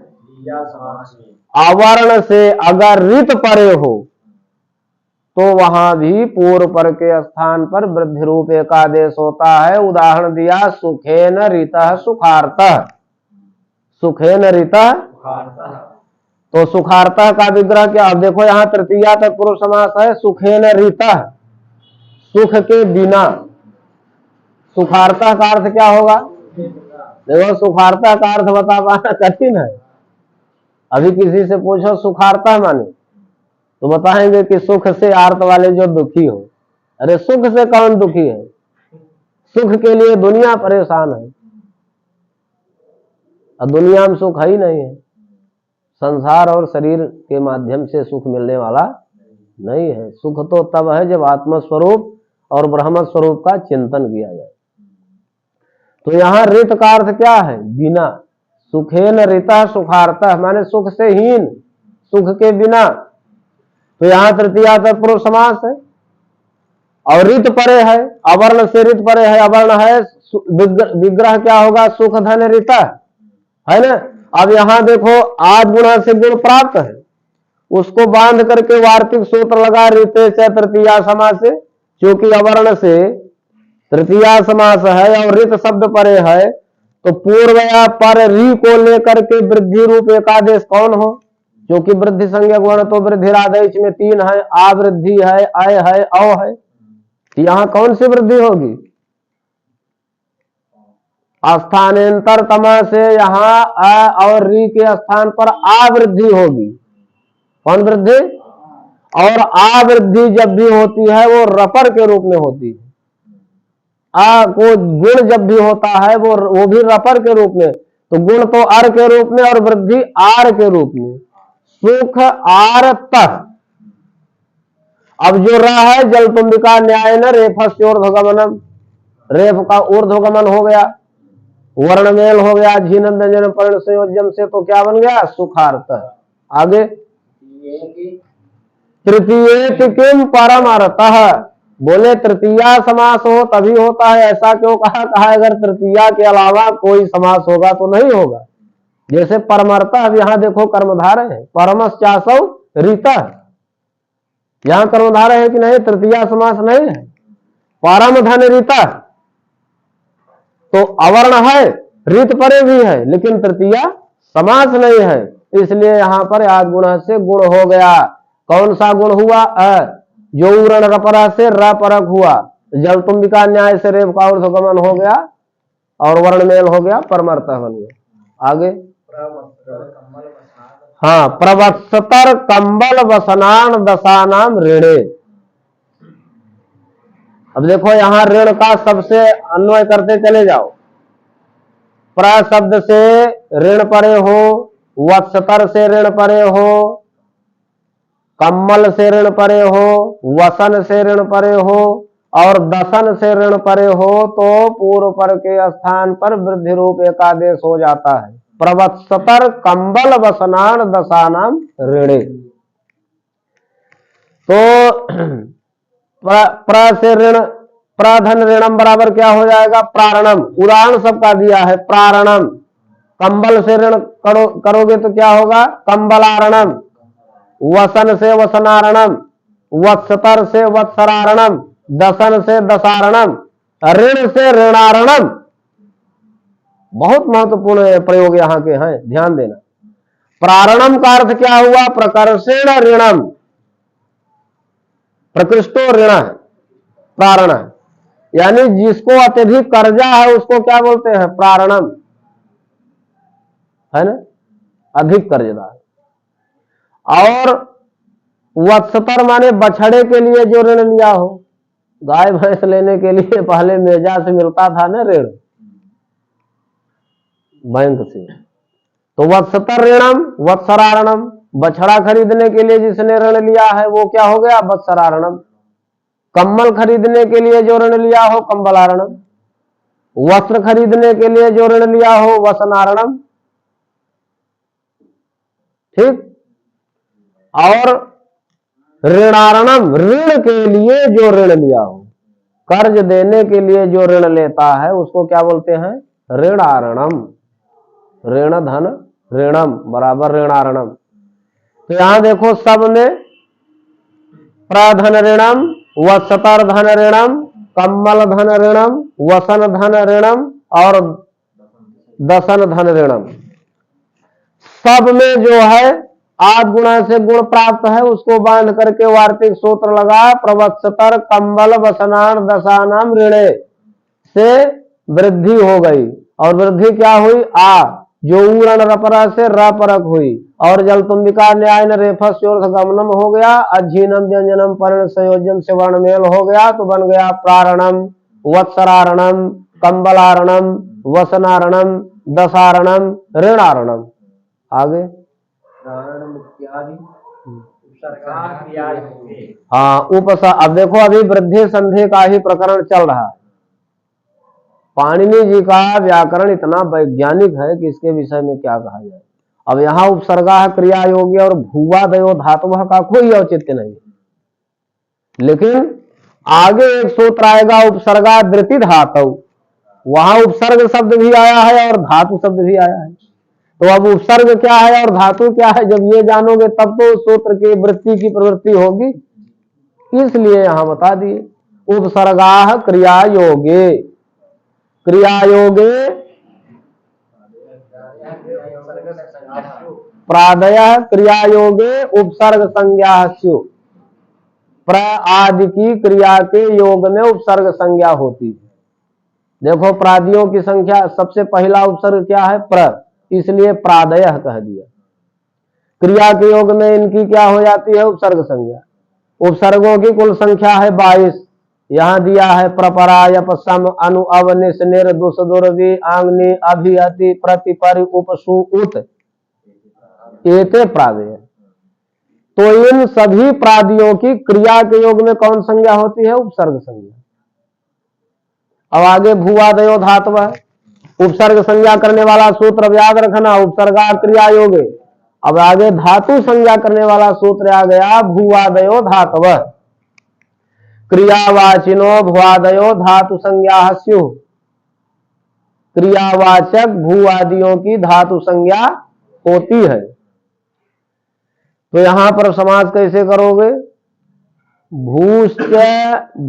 A: आवरण से अगर रित परे हो तो वहां भी पूर्व पर के स्थान पर वृद्धि रूप एकादेश होता है। उदाहरण दिया, सुखेन ऋतः सुखार्तः। सुखेन ऋतः, तो सुखार्तः का विग्रह क्या? अब देखो यहां तृतीया तक पूर्व समास है। सुखेन ऋतः, सुख के बिना। सुखार्तः का अर्थ क्या होगा? देखो, सुखार्तः का अर्थ बता पाना कठिन है। अभी किसी से पूछो सुखार्तः माने, तो बताएंगे कि सुख से आर्त वाले जो दुखी हो। अरे सुख से कौन दुखी है? सुख के लिए दुनिया परेशान है, और दुनिया में सुख है ही नहीं है। संसार और शरीर के माध्यम से सुख मिलने वाला नहीं है। सुख तो तब है जब आत्मस्वरूप और ब्रह्म स्वरूप का चिंतन किया जाए। तो यहां रित का अर्थ क्या है? बिना। सुखेन ऋतः सुखार्तः माने सुख से हीन, सुख के बिना। तो यहां तृतीया तक पूर्व समास है। और रित परे है, अवर्ण से रित परे है। अवर्ण है, विग्रह क्या होगा? सुख धन ऋतः, है ना। अब यहां देखो, आद गुणा से गुण प्राप्त है, उसको बांध करके वार्तिक सूत्र लगा। रीते से तृतीया समास से, क्योंकि अवर्ण से तृतीया समास है और रित शब्द परे है, तो पूर्व या पर री को लेकर के वृद्धि रूप एकादेश कौन हो? क्योंकि वृद्धि संज्ञा गुण तो वृद्धि आदेश में 3 है। आवृद्धि है, अय है, अव है। यहां कौन सी वृद्धि होगी? स्थानांतर तमा से यहां अ और री के स्थान पर आवृद्धि होगी। कौन वृद्धि? और आवृद्धि जब भी होती है वो रपर के रूप में होती है। आ को गुण जब भी होता है वो भी रपर के रूप में। तो गुण तो अर के रूप में और वृद्धि आर के रूप में। सुख आर तः। अब जो रहा है जल तुम्बिका न्याय न रेफस्योर्ध्वगमनम, रेफ का ऊर्ध्वगमन हो गया, वर्णमेल हो गया, झीनम व्यंजन पर्ण संयोजन से, तो क्या बन गया? सुखार्थ। आगे। तृतीय किम परम अर्थः। बोले तृतीया समास हो तभी होता है, ऐसा क्यों कहा? कहा अगर तृतीया के अलावा कोई समास होगा तो नहीं होगा। जैसे परमर्थ, अब यहां देखो कर्मधारय है, परमश्चासौ ऋतः, यहां कर्मधारय है कि नहीं? तृतीया समास नहीं है। परम धन ऋतः, तो अवर्ण है, ऋत परे भी है, लेकिन तृतीया समास नहीं है, इसलिए यहां पर आद गुण से गुण हो गया। कौन सा गुण हुआ? जो उरण रपरा से रपरक हुआ, जल तुम्बिका न्याय से रेप का ऊर्ध्वगमन हो गया और वर्णमेल हो गया, परमर्थ बन गया। आगे। हाँ, प्रवत्सतर कंबल वसनान दशानाम ऋणे। अब देखो यहां ऋण का सबसे अन्वय करते चले जाओ। प्र शब्द से ऋण परे हो, वत्सतर से ऋण परे हो, कम्मल से ऋण परे हो, वसन से ऋण परे हो और दशन से ऋण परे हो, तो पूर्व पर के स्थान पर वृद्धि रूप एकादेश हो जाता है। प्रवत्सतर कंबल वसनान दशानाम ऋणे। तो प्र से ऋण, प्रधन ऋणम बराबर क्या हो जाएगा? प्रारणम। उदाहरण सबका दिया है, प्रारणम। कंबल से ऋण करोगे तो क्या होगा? कंबलारणम। वसन से वसनारणम, वत्सतर से वत्सरारणम, दशन से दशारणम, ऋण से ऋणारणम। बहुत महत्वपूर्ण प्रयोग यहां के हैं, ध्यान देना। प्रारणम का अर्थ क्या हुआ? प्रकर्षेण ऋणम, प्रकृष्टो ऋण है, प्रारण है, यानी जिसको अत्यधिक कर्जा है उसको क्या बोलते हैं? प्रारणम, है ना, अधिक कर्जदार। और वत्सतर माने बछड़े के लिए जो ऋण लिया हो, गाय भैंस लेने के लिए पहले मेजा से मिलता था ना ऋण, बैंक से, तो वत्सतर ऋणम वत्सरारणम। बछड़ा खरीदने के लिए जिसने ऋण लिया है वो क्या हो गया? वत्सरारणम। कम्बल खरीदने के लिए जो ऋण लिया हो, कंबलारणम। वस्त्र खरीदने के लिए जो ऋण लिया हो, वसनारणम। ठीक। और ऋणारणम, ऋण के लिए जो ऋण लिया हो, कर्ज देने के लिए जो ऋण लेता है उसको क्या बोलते हैं? ऋणारणम। ऋण धन ऋणम बराबर ऋणारणम। तो यहां देखो सब में प्रधन ऋणम, वत्सतर धन ऋणम, कम्बल धन ऋणम, वसन धन ऋणम और दशन धन ऋणम, सब में जो है आद गुणा से गुण प्राप्त है, उसको बांध करके वार्तिक सूत्र लगा। प्रवत्सतर कंबल वसनान दशानाम ऋणे से वृद्धि हो गई, और वृद्धि क्या हुई? आ, जो उरण रपरा से रपरक हुई, और जल तुम्बिका न्याय न रेफस गमनम हो गया, अजीनम व्यंजनम पर्ण संयोजन से वर्णमेल हो गया, तो बन गया प्रारणम, वत्सरारणम, कंबलारणम, वसनारणम, दशारणम, ऋणारणम। आगे हाँ, उपसा। अब देखो अभी वृद्धि संधि का ही प्रकरण चल रहा है। पाणिनि जी का व्याकरण इतना वैज्ञानिक है कि इसके विषय में क्या कहा जाए। अब यहाँ उपसर्गा क्रिया योगी और भूवा दयो धातु का कोई औचित्य नहीं, लेकिन आगे एक सूत्र आएगा उपसर्गा धृति धातु, वहां उपसर्ग शब्द भी आया है और धातु शब्द भी आया है। तो अब उपसर्ग क्या है और धातु क्या है, जब ये जानोगे तब तो सूत्र की वृत्ति की प्रवृत्ति होगी, इसलिए यहां बता दिए। उपसर्गा क्रिया योगे, क्रिया योगे प्रादय क्रिया योगे उपसर्ग संज्ञा स्यु। प्र आदि की क्रिया के योग में उपसर्ग संज्ञा होती है। देखो प्रादियों की संख्या, सबसे पहला उपसर्ग क्या है? प्र, इसलिए प्रादय कह दिया। क्रिया के योग में इनकी क्या हो जाती है? उपसर्ग संज्ञा। उपसर्गों की कुल संख्या है 22। यहां दिया है प्रपरा यपसम अनु अव निस निर दुस दुर्वी आंगनी अभि अति प्रति परि उपसु उत एते प्रादय। तो इन सभी प्रादियों की क्रिया के योग में कौन संज्ञा होती है? उपसर्ग संज्ञा। अब आगे भूवादयो धातु है, उपसर्ग संज्ञा करने वाला सूत्र याद रखना, उपसर्गा क्रिया योगे। अब आगे धातु संज्ञा करने वाला सूत्र आ गया, भूवादयो धातव। क्रियावाचिनो भूवादयो धातु संज्ञा स्यु। क्रियावाचक भूवादियों की धातु संज्ञा होती है। तो यहां पर समास कैसे करोगे? भूश्च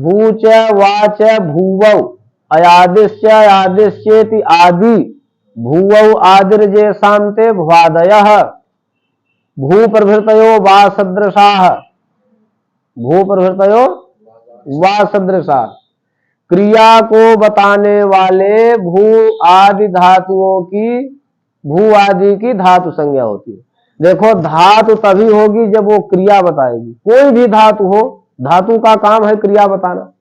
A: भूच वाच भूवौ अयादिश्च आदिश्चेति आदि भूवौ आदिर्जे शांते भुवादयः भू प्रभृतयो वा सदृशाः, भू प्रभृतयो वा सदृशा। क्रिया को बताने वाले भू आदि धातुओं की, भू आदि की धातु संज्ञा होती है। देखो धातु तभी होगी जब वो क्रिया बताएगी। कोई भी धातु हो, धातु का काम है क्रिया बताना।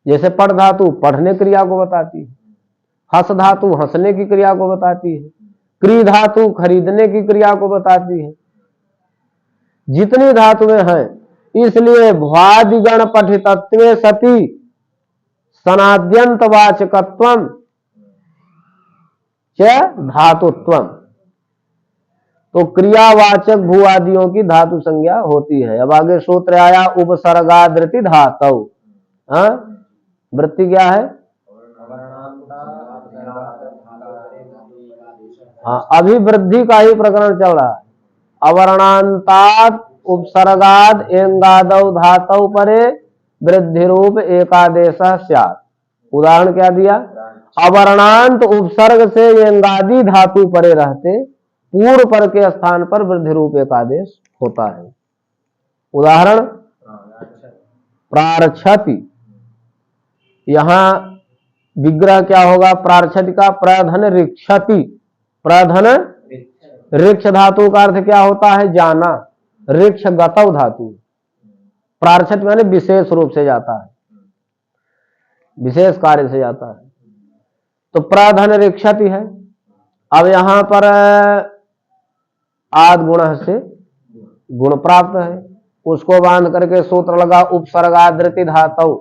A: जैसे पढ़ धातु पढ़ने क्रिया को बताती है, हंस धातु हंसने की क्रिया को बताती है, क्री धातु खरीदने की क्रिया को बताती है। जितनी धातुएं हैं, इसलिए भ्वादिगण पठितत्वे सति सनाद्यंत वाचकत्वम च धातुत्वम। तो क्रियावाचक भूआदियों की धातु संज्ञा होती है। अब आगे सूत्र आया उपसर्गादृति धातु। वृत्ति क्या है? हाँ, अभी वृद्धि का ही प्रकरण चल रहा है। अवर्णांतात् उपसर्गाद एंगादौ धातौ परे वृद्धि रूप एकादेश स्यात्। उदाहरण क्या दिया? अवर्णांत उपसर्ग से एंगादि धातु परे रहते पूर्व पर के स्थान पर वृद्धि रूप एकादेश होता है। उदाहरण प्रारछति। यहां विग्रह क्या होगा? प्रारछति का प्रधन रिक्षति। प्रधन रिक्ष धातु का अर्थ क्या होता है? जाना। रिक्ष गतौ धातु। प्रारछति माने विशेष रूप से जाता है, विशेष कार्य से जाता है। तो प्रधन रिक्षति है। अब यहां पर आद गुण से गुण प्राप्त है, उसको बांध करके सूत्र लगा उपसर्गादृति धातु।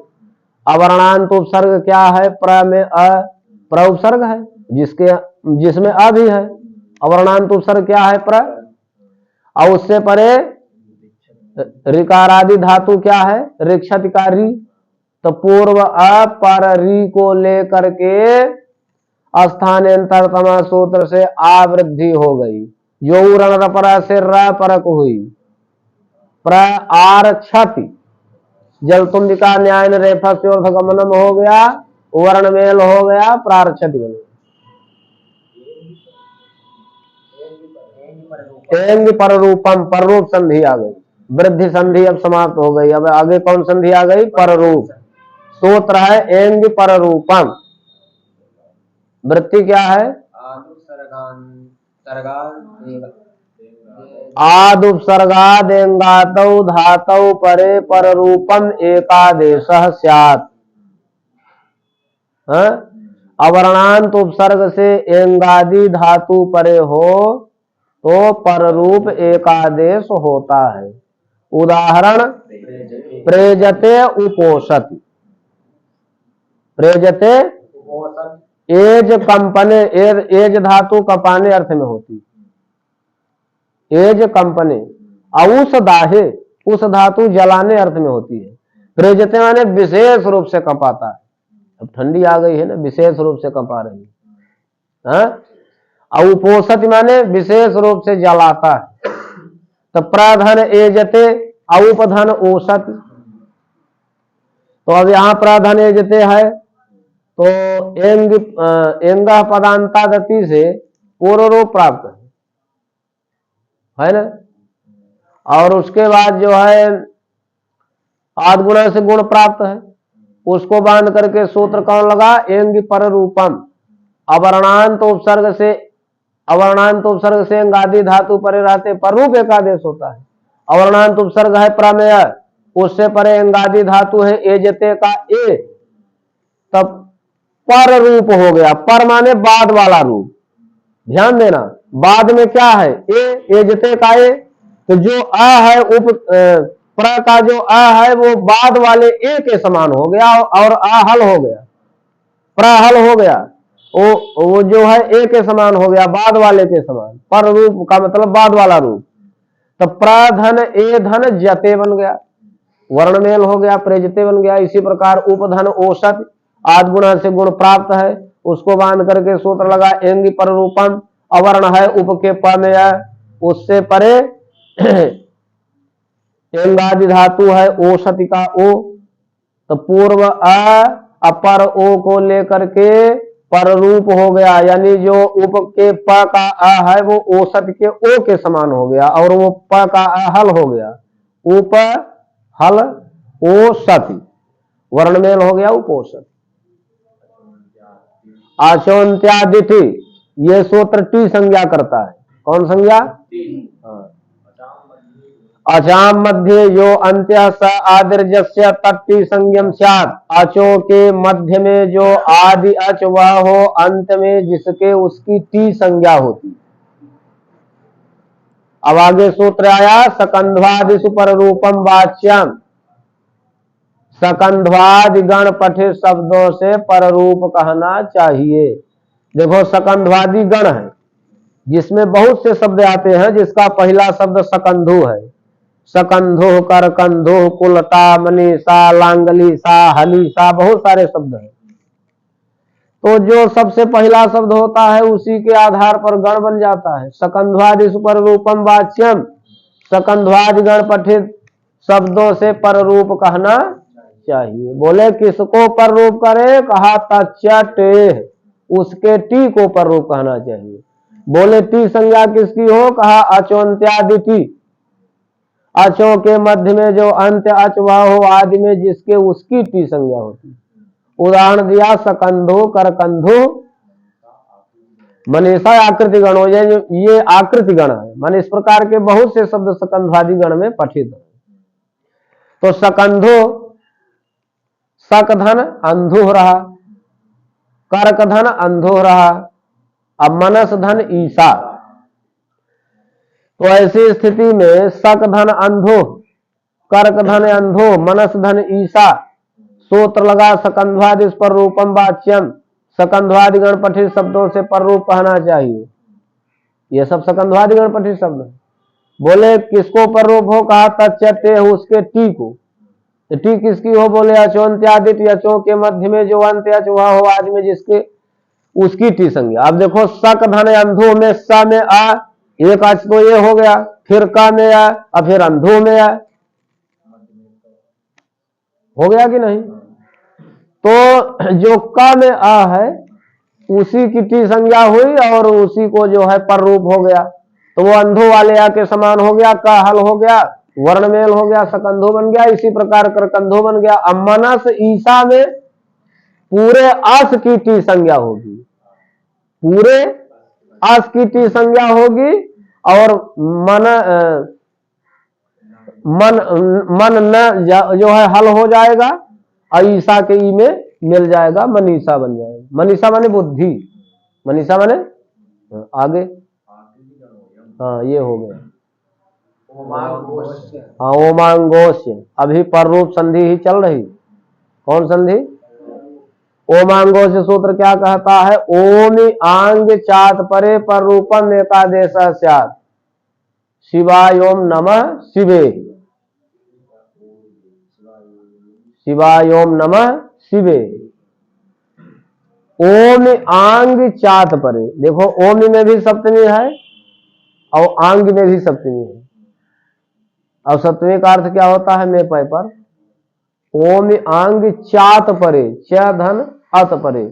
A: अवर्णांत उपसर्ग क्या है? प्र में अ, प्र उपसर्ग है जिसमें अ भी है। अवर्णांत उपसर्ग क्या है? प्र। और उससे परे ऋकारादि धातु क्या है? रिक्षति का री। तो पूर्व अ पर री को लेकर के स्थानांतरतम सूत्र से आवृद्धि हो गई। जो रण पर से र परक हुई। प्र आर क्षति जल तुम दिका न्याय रेफा गमनम हो गया, वर्ण मेल हो गया, प्रारक्षति बन गया। एंग पर रूपम, पर रूप संधि आ गई। वृद्धि संधि अब समाप्त हो गई। अब आगे कौन संधि आ गई? पर रूप। सूत्र है एंग पर रूपम। वृत्ति क्या है? आद उपसर्गाद एंगातौ धातौ परे पर रूपम एकादेश स्यात्। अवर्णांत उपसर्ग से एंगादि धातु परे हो तो पर रूप एकादेश होता है। उदाहरण प्रेजते उपोषति। प्रेजते एज कंपने, एज धातु कपाने अर्थ में होती। एज कंपने। औस दाहे, उस धातु जलाने अर्थ में होती है। प्रेजते माने विशेष रूप से कंपाता है। अब ठंडी आ गई है ना, विशेष रूप से कंपा रही है। औपोषति माने विशेष रूप से जलाता है। तो प्रधन एजते, औपधन ओषति। तो अब यहां प्रधन एजते है तो एंग पदांतादति से पूर्व रूप प्राप्त है ना। और उसके बाद जो है आद गुण से गुण प्राप्त है, उसको बांध करके सूत्र कौन लगा? एंग पर रूपम। अवर्णांत उपसर्ग से एंगादि धातु परे रहते पर रूप एकादेश होता है। अवर्णांत उपसर्ग है प्रमेय, उससे परे एंगादि धातु है एजते का ए, तब पर रूप हो गया। पर माने बाद वाला रूप। ध्यान देना, बाद में क्या है? ए, एजते का ए। तो जो अ है प्र का जो अ है वो बाद वाले ए के समान हो गया और आहल हो गया, प्रहल हो गया। वो जो है ए के समान हो गया, बाद वाले के समान। पर रूप का मतलब बाद वाला रूप। तो प्रधन ए धन जते बन गया, वर्णमेल हो गया, प्रेजते बन गया। इसी प्रकार उपधन औसत आद गुण से गुण प्राप्त है, उसको बांध करके सूत्र लगा एंगी पर रूपम। अवर्ण है उप के प में है, उससे परे एंगादि धातु है ओषति का ओ। तो पूर्व अ अपर ओ को लेकर के पर रूप हो गया, यानी जो उप के प का अ है वो ओषत के ओ के समान हो गया और वो प का अ हल हो गया। उप हल ओषति, वर्णमेल हो गया उपोषति। आशोन्त्यादिति, ये सूत्र टी संज्ञा करता है। कौन संज्ञा? हाँ, अचाम मध्य यो अंत्य स आदिर्जस्य तट्टी संज्ञम स्यात्। अचो के मध्य में जो आदि अच वह हो, अंत में जिसके उसकी टी संज्ञा होती। अब आगे सूत्र आया सकंध्वादिषु पर रूपम वाच्यम। सकंध्वादि गण पठित शब्दों से पररूप कहना चाहिए। देखो सकंध्वादि गण है जिसमें बहुत से शब्द आते हैं, जिसका पहला शब्द सकंधु है। सकंधु, करकंधु, कुलता, मनीषा, लांगलीसा, हलीसा, बहुत सारे शब्द हैं। तो जो सबसे पहला शब्द होता है उसी के आधार पर गण बन जाता है। सकंध्वादिषु पर रूपम वाच्यम, सकंध्वादि गण पठित शब्दों से पररूप कहना चाहिए। बोले किसको पररूप करे? कहा तच्च टेह, उसके टी को पररूप कहना चाहिए। बोले टी संज्ञा किसकी हो? कहा अचोन्त्यादि टी। अचों के मध्य में जो अंत्य अच वह हो, आदि में जिसके उसकी टी संज्ञा होती। उदाहरण दिया सकंधु, करकंधु, मनीषा आकृति गण हो जाए। ये आकृति गण है, मान इस प्रकार के बहुत से शब्द सकंधादि गण में पठित है। तो सकंधु सकधन अंधु रहा, करकधन अंधो रहा, अब मनस धन ईसा। तो ऐसी स्थिति में सकधन अंधो, कर्कधन अंधो, मनस धन ईसा। सूत्र लगा सकंध्वादिष पर रूपम वाच्यम, सकंध्वादि गण पठित शब्दों से पररूप कहना चाहिए। ये सब सकंध्वादि गण पठित शब्द है। बोले किसको पररूप हो? कहा तच्चते उसके टी को। तो टी किसकी हो? बोले अचोन्त्यादित, अचो के मध्य में जो अंत्य अच वह हो, आज में जिसके उसकी टी संज्ञा। अब देखो सक धन अंधो में स में आ, एक अच तो ये हो गया, फिर का में आ, और फिर अंधो में आ, हो गया कि नहीं? तो जो का में आ है उसी की टी संज्ञा हुई और उसी को जो है पररूप हो गया। तो वो अंधो वाले आ के समान हो गया, का हल हो गया, वर्णमेल हो गया, सकंधो बन गया। इसी प्रकार करकंधो बन गया। अब मनस ईसा में पूरे अस की टी संज्ञा होगी, पूरे अस की टी संज्ञा होगी और मन मन मन न जो है हल हो जाएगा और ईसा के ई में मिल जाएगा, मनीषा बन जाएगा। मनीषा माने बुद्धि, मनीषा माने आगे। हाँ ये हो गया। हाँ ओमांगोस्य, अभी पररूप संधि ही चल रही। कौन संधि? ओमांगोस्य सूत्र क्या कहता है? ओमि आंग चात परे पर रूपम एकादेश स्यात्। शिवाय ओम नमः शिवे, शिवाय ओम नमः शिवे। ओम आंग चात परे, देखो ओम में भी सप्तमी है और आंग में भी सप्तमी है। अब सप्तमी का अर्थ क्या होता है? में पै पर। ओम आंग चात परे, च धन अत परे,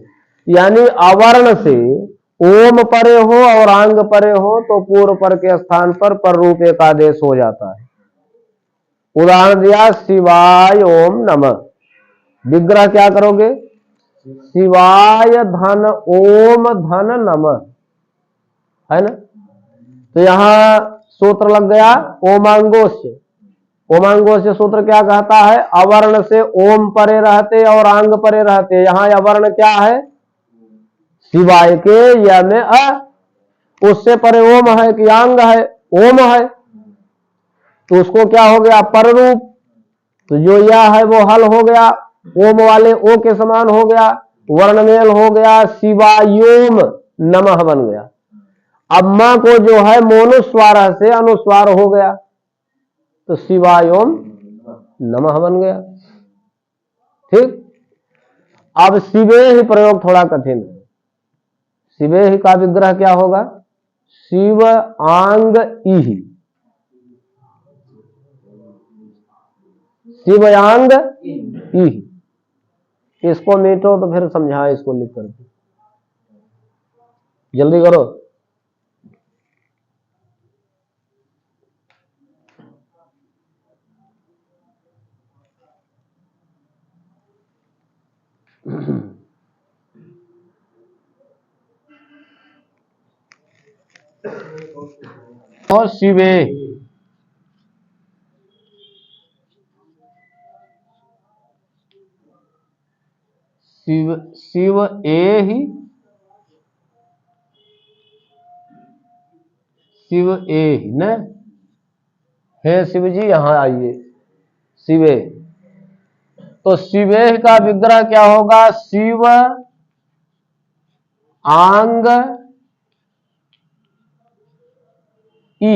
A: यानी अवर्ण से ओम परे हो और आंग परे हो तो पूर्व पर के स्थान पर रूप एकादेश हो जाता है। उदाहरण दिया शिवाय ओम नमः। विग्रह क्या करोगे? शिवाय धन ओम धन नमः, है ना? तो यहां सूत्र लग गया ओमांगोस्य। ओमांगोस्य सूत्र क्या कहता है? अवर्ण से ओम परे रहते और आंग परे रहते। यहां अवर्ण क्या है? शिवाय के या में अ, उससे परे ओम है कि आंग है? ओम है, तो उसको क्या हो गया? पररूप। तो जो या है वो हल हो गया, ओम वाले ओ के समान हो गया, वर्णमेल हो गया, शिवायोम नमः बन गया। अब मां को जो है मोनुस्वार से अनुस्वार हो गया तो शिवायोम नमः बन गया। ठीक। अब शिवे ही प्रयोग थोड़ा कठिन है। शिवे ही का विग्रह क्या होगा? शिव आंग इहि, शिवयांग इहि। इसको मिटो तो फिर समझाए इसको लिख करके, जल्दी करो। देखो शिवे, शिव शिव ए ही, शिव ए ही न, हे शिव जी यहां आइए, शिवे। तो शिवे का विग्रह क्या होगा? शिव आंग ई,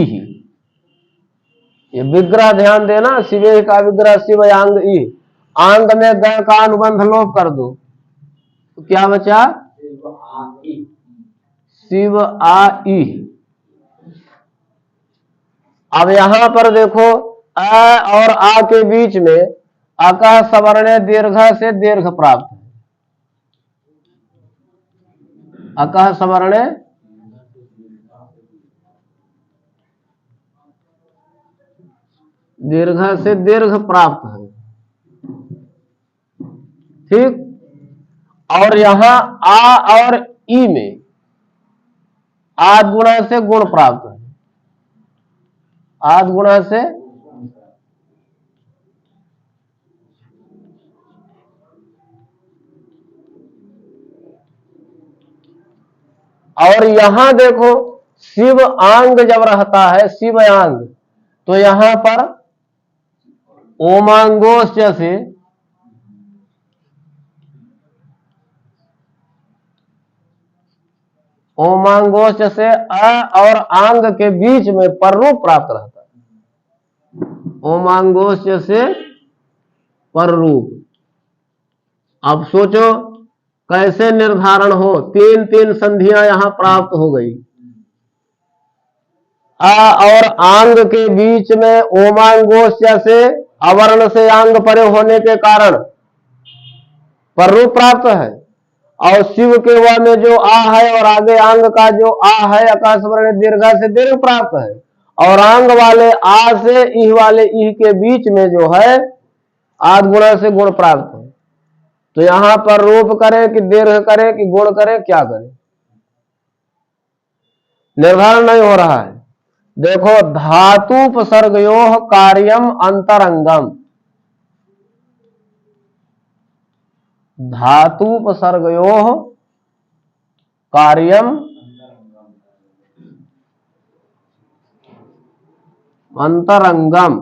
A: ये विग्रह ध्यान देना, शिवे का विग्रह शिव आंग ई। आंग में ग का अनुबंध लोप कर दो तो क्या बचा? शिव आ ई। अब यहां पर देखो अ और आ के बीच में अकः सवर्ण दीर्घ से दीर्घ प्राप्त है। अकः सवर्ण दीर्घ से दीर्घ प्राप्त है, ठीक। और यहां आ और ई में आद गुणा से गुण प्राप्त है, आद गुणा से और यहां देखो शिव आंग जब रहता है, शिव आंग, तो यहां पर ओमांगोस्य से ओमांगोस्य से अ और आंग के बीच में पररूप प्राप्त रहता है, ओमांगोस्य से पररूप। अब सोचो कैसे निर्धारण हो, तीन तीन संधियां यहां प्राप्त हो गई। अ और आंग के बीच में ओमांगोस्य से अवर्ण से आंग परे होने के कारण पररूप प्राप्त है, और शिव के व में जो आ है और आगे आंग का जो आ है आकाश वर्ण दीर्घ से दीर्घ प्राप्त है, और आंग वाले आ से इह वाले इह के बीच में जो है आद गुणा से गुण प्राप्त है। तो यहां पर रूप करें कि दीर्घ करें कि गुण करें, क्या करें, निर्धारण नहीं हो रहा है। देखो धातुपसर्गयोः कार्यम अंतरंगम, धातुपसर्गयोः कार्यम अंतरंगम,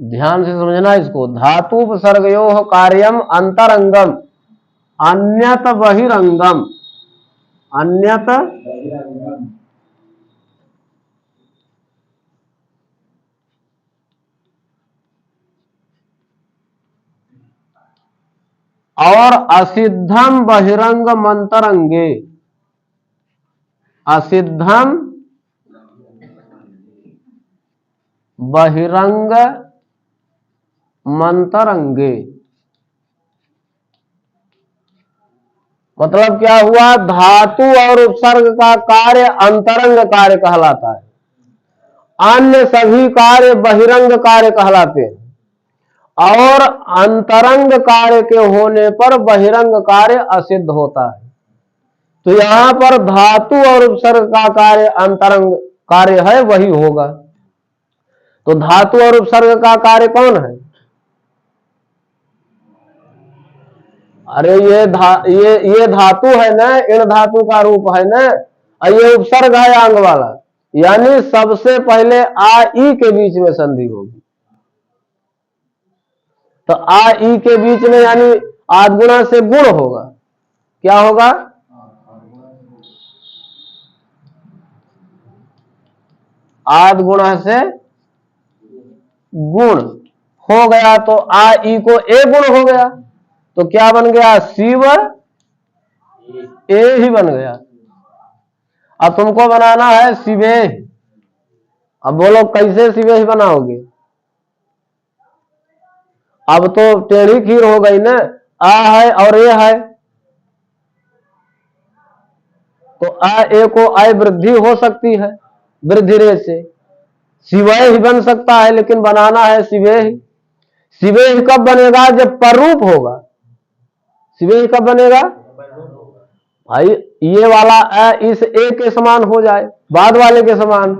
A: ध्यान से समझना इसको। धातुपसर्गयोः कार्यम अंतरंगम अन्यत बहिरंगम, अन्यत और असिद्धम बहिरंग मंतरंगे, असिद्धम बहिरंग मंतरंगे। मतलब क्या हुआ? धातु और उपसर्ग का कार्य अंतरंग कार्य कहलाता है, अन्य सभी कार्य बहिरंग कार्य कहलाते हैं, और अंतरंग कार्य के होने पर बहिरंग कार्य असिद्ध होता है। तो यहां पर धातु और उपसर्ग का कार्य अंतरंग कार्य है, वही होगा। तो धातु और उपसर्ग का कार्य कौन है? अरे ये धातु है ना, इन धातु का रूप है ना, और ये उपसर्ग है आंग वाला, यानी सबसे पहले आ ई के बीच में संधि होगी। तो आ ई के बीच में यानी आद गुणा से गुण होगा, क्या होगा? आद गुणा से गुण हो गया, तो आ ई को ए गुण हो गया, तो क्या बन गया? शिव ए ही बन गया। अब तुमको बनाना है शिवे, अब बोलो कैसे शिवे ही बनाओगे? अब तो टेढ़ी खीर हो गई ना, आ है और ए है, तो आ ए को आय वृद्धि हो सकती है वृद्धि रे से, शिवय ही बन सकता है, लेकिन बनाना है शिवे ही। शिवे ही कब बनेगा? जब पररूप होगा। शिवे ही कब बनेगा भाई? ये वाला अ इस ए के समान हो जाए, बाद वाले के समान,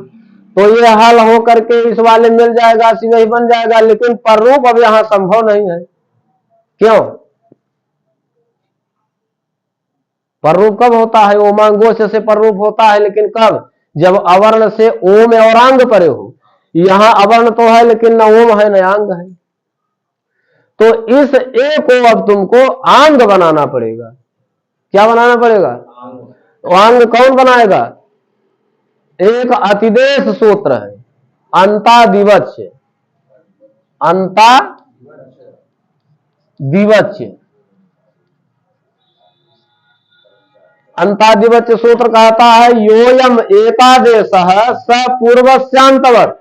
A: तो ये हल हो करके इस वाले मिल जाएगा, सिवही बन जाएगा। लेकिन पररूप अब यहां संभव नहीं है। क्यों? पररूप कब होता है? ओमांगोश से पररूप होता है, लेकिन कब? जब अवर्ण से ओम और आंग परे हो। यहां अवर्ण तो है लेकिन न ओम है न आंग है, तो इस ए को अब तुमको आंग बनाना पड़ेगा। क्या बनाना पड़ेगा? तो आंग कौन बनाएगा? एक अतिदेश सूत्र है, अंतादिवच्य। अंतादिवच्य अंतादिवच्य सूत्र कहता है योयम एकादेश स पूर्वस्यांतवत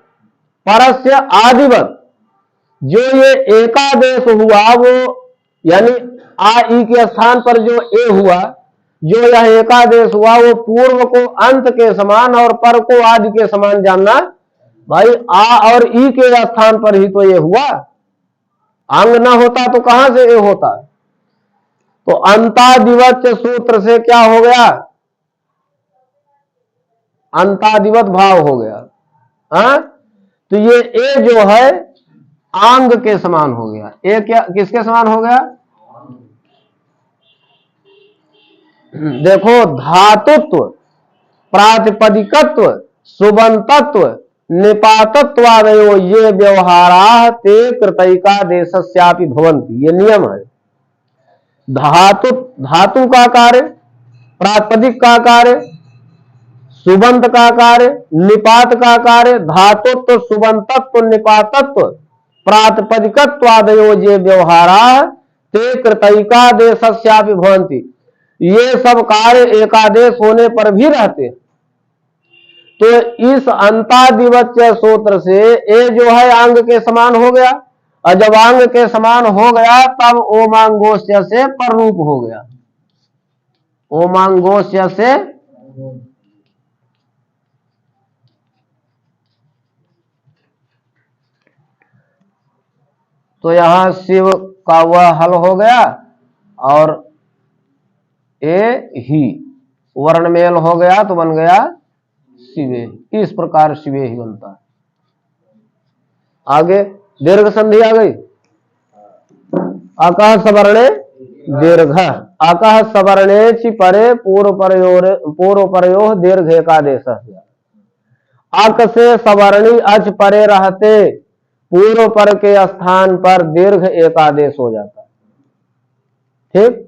A: परस्य आदिवत। जो ये एकादेश हुआ वो यानी आ ई के स्थान पर जो ए हुआ, जो यह एकादेश हुआ वो पूर्व को अंत के समान और पर को आदि के समान जानना। भाई आ और ई के स्थान पर ही तो ये हुआ, अंग ना होता तो कहां से ए होता? तो अंतादिवच्य सूत्र से क्या हो गया? अंतादिवत भाव हो गया। हाँ, तो ये ए जो है आंग के समान हो गया। ए क्या किसके समान हो गया? देखो, धातुत्व, प्रातिपदिकत्व, सुबंतत्व, निपातत्वादयो ये व्यवहारा ते कृतैकादेशस्यापि भवन्ति। ये नियम है। धातु का कार्य, प्रातिपदिक का कार्य, सुबंत का कार्य, निपात का कार्य, धातुत्व, सुबंतत्व, निपातत्व, प्रातिपदिकत्वादयो ये व्यवहारा ते कृतैकादेशस्यापि भवन्ति। ये सब कार्य एकादेश होने पर भी रहते हैं। तो इस अंतादिवच्य सूत्र से ए जो है अंग के समान हो गया, और जब अंग के समान हो गया तब ओमांगोस्य से पररूप हो गया। ओमांगोस्य से तो यहां शिव का वह हल हो गया और ए ही वर्णमेल हो गया तो बन गया शिवे। इस प्रकार शिवे ही बनता है। आगे दीर्घ संधि आ गई। अकः सवर्णे दीर्घ, अकः सवर्णे ची परे पूर्व परयो दीर्घ एकादेश। अक से सवर्णी अच परे रहते पूर्व पर के स्थान पर दीर्घ एकादेश हो जाता है। ठीक,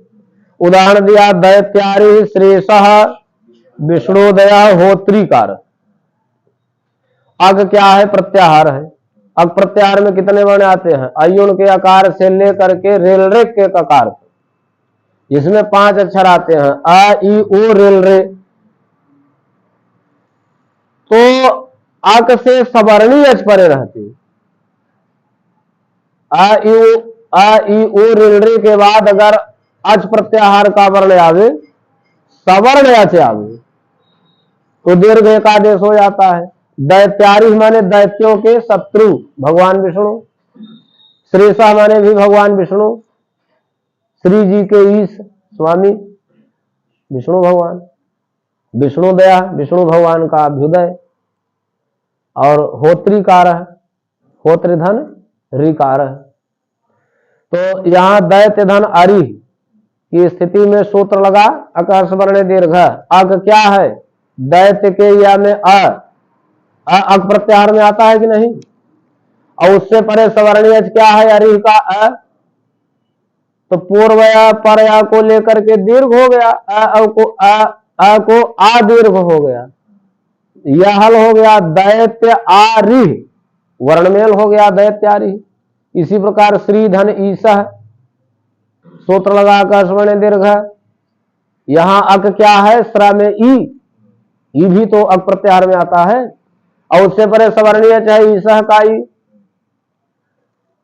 A: उदाहरण दिया दैत्यारी श्रेष विष्णुदया होत्रीकार। अग क्या है? प्रत्याहार है। अग प्रत्याहार में कितने वर्ण आते हैं? अयुण के आकार से लेकर के रेलरे के ककार, जिसमें 5 अक्षर आते हैं, अ ई उ रेलरे। तो अक से सवर्णी अच परे रहती, अ ई उ रेलरे के बाद अगर अच प्रत्याहार का वर्ण आवे, सवर्ण अच आवे, तो दीर्घ एकादेश हो जाता है। दैत्यारी माने दैत्यों के शत्रु भगवान विष्णु, श्रेषा माने भी भगवान विष्णु, श्री जी के ईश स्वामी विष्णु भगवान, विष्णु दया विष्णु भगवान का अभ्युदय, और होत्रीकार है, होत्र धन ऋकार है। तो यहां दैत्य धन अरि की स्थिति में सूत्र लगा अकार सवर्ण दीर्घ। अग क्या है? दैत्य के या में अक प्रत्याहार में आता है कि नहीं? और उससे परे सवर्णीय क्या है? अरि का अ, तो पूर्वया परया को लेकर के दीर्घ हो गया, अ को आ दीर्घ हो गया। यह हल हो गया दैत्य आरिह, वर्णमेल हो गया दैत्य आरिह। इसी प्रकार श्री धन ईसा, सूत्र लगाकर स्वर्ण दीर्घ। यहां अक क्या है? स्रा में ई भी तो अक प्रत्याहार में आता है, और उससे परे सवर्णीय चाहे ईसा का ई,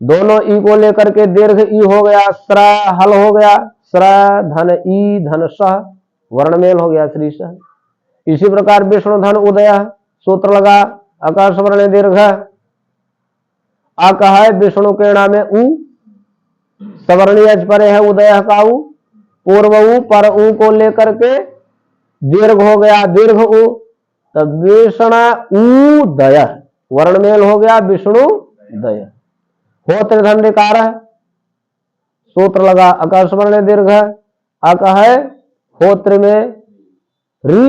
A: दोनों ई को लेकर के दीर्घ ई हो गया, स्रा हल हो गया, स्रा धन ई धन सह, वर्णमेल हो गया श्री सह। इसी प्रकार विष्णु धन उदय, सूत्र लगा आकाश वर्ण दीर्घ। अक है विष्णु के नाम में ऊ, सवर्णीय परे है उदय का ऊ, पूर्व ऊ पर ऊ को लेकर के दीर्घ हो गया दीर्घ उ, तब विष्णु उदय, वर्णमेल हो गया विष्णु दय। होत्र धन्यकार है, सूत्र लगा अकार वर्ण दीर्घ है, अक है होत्र में री,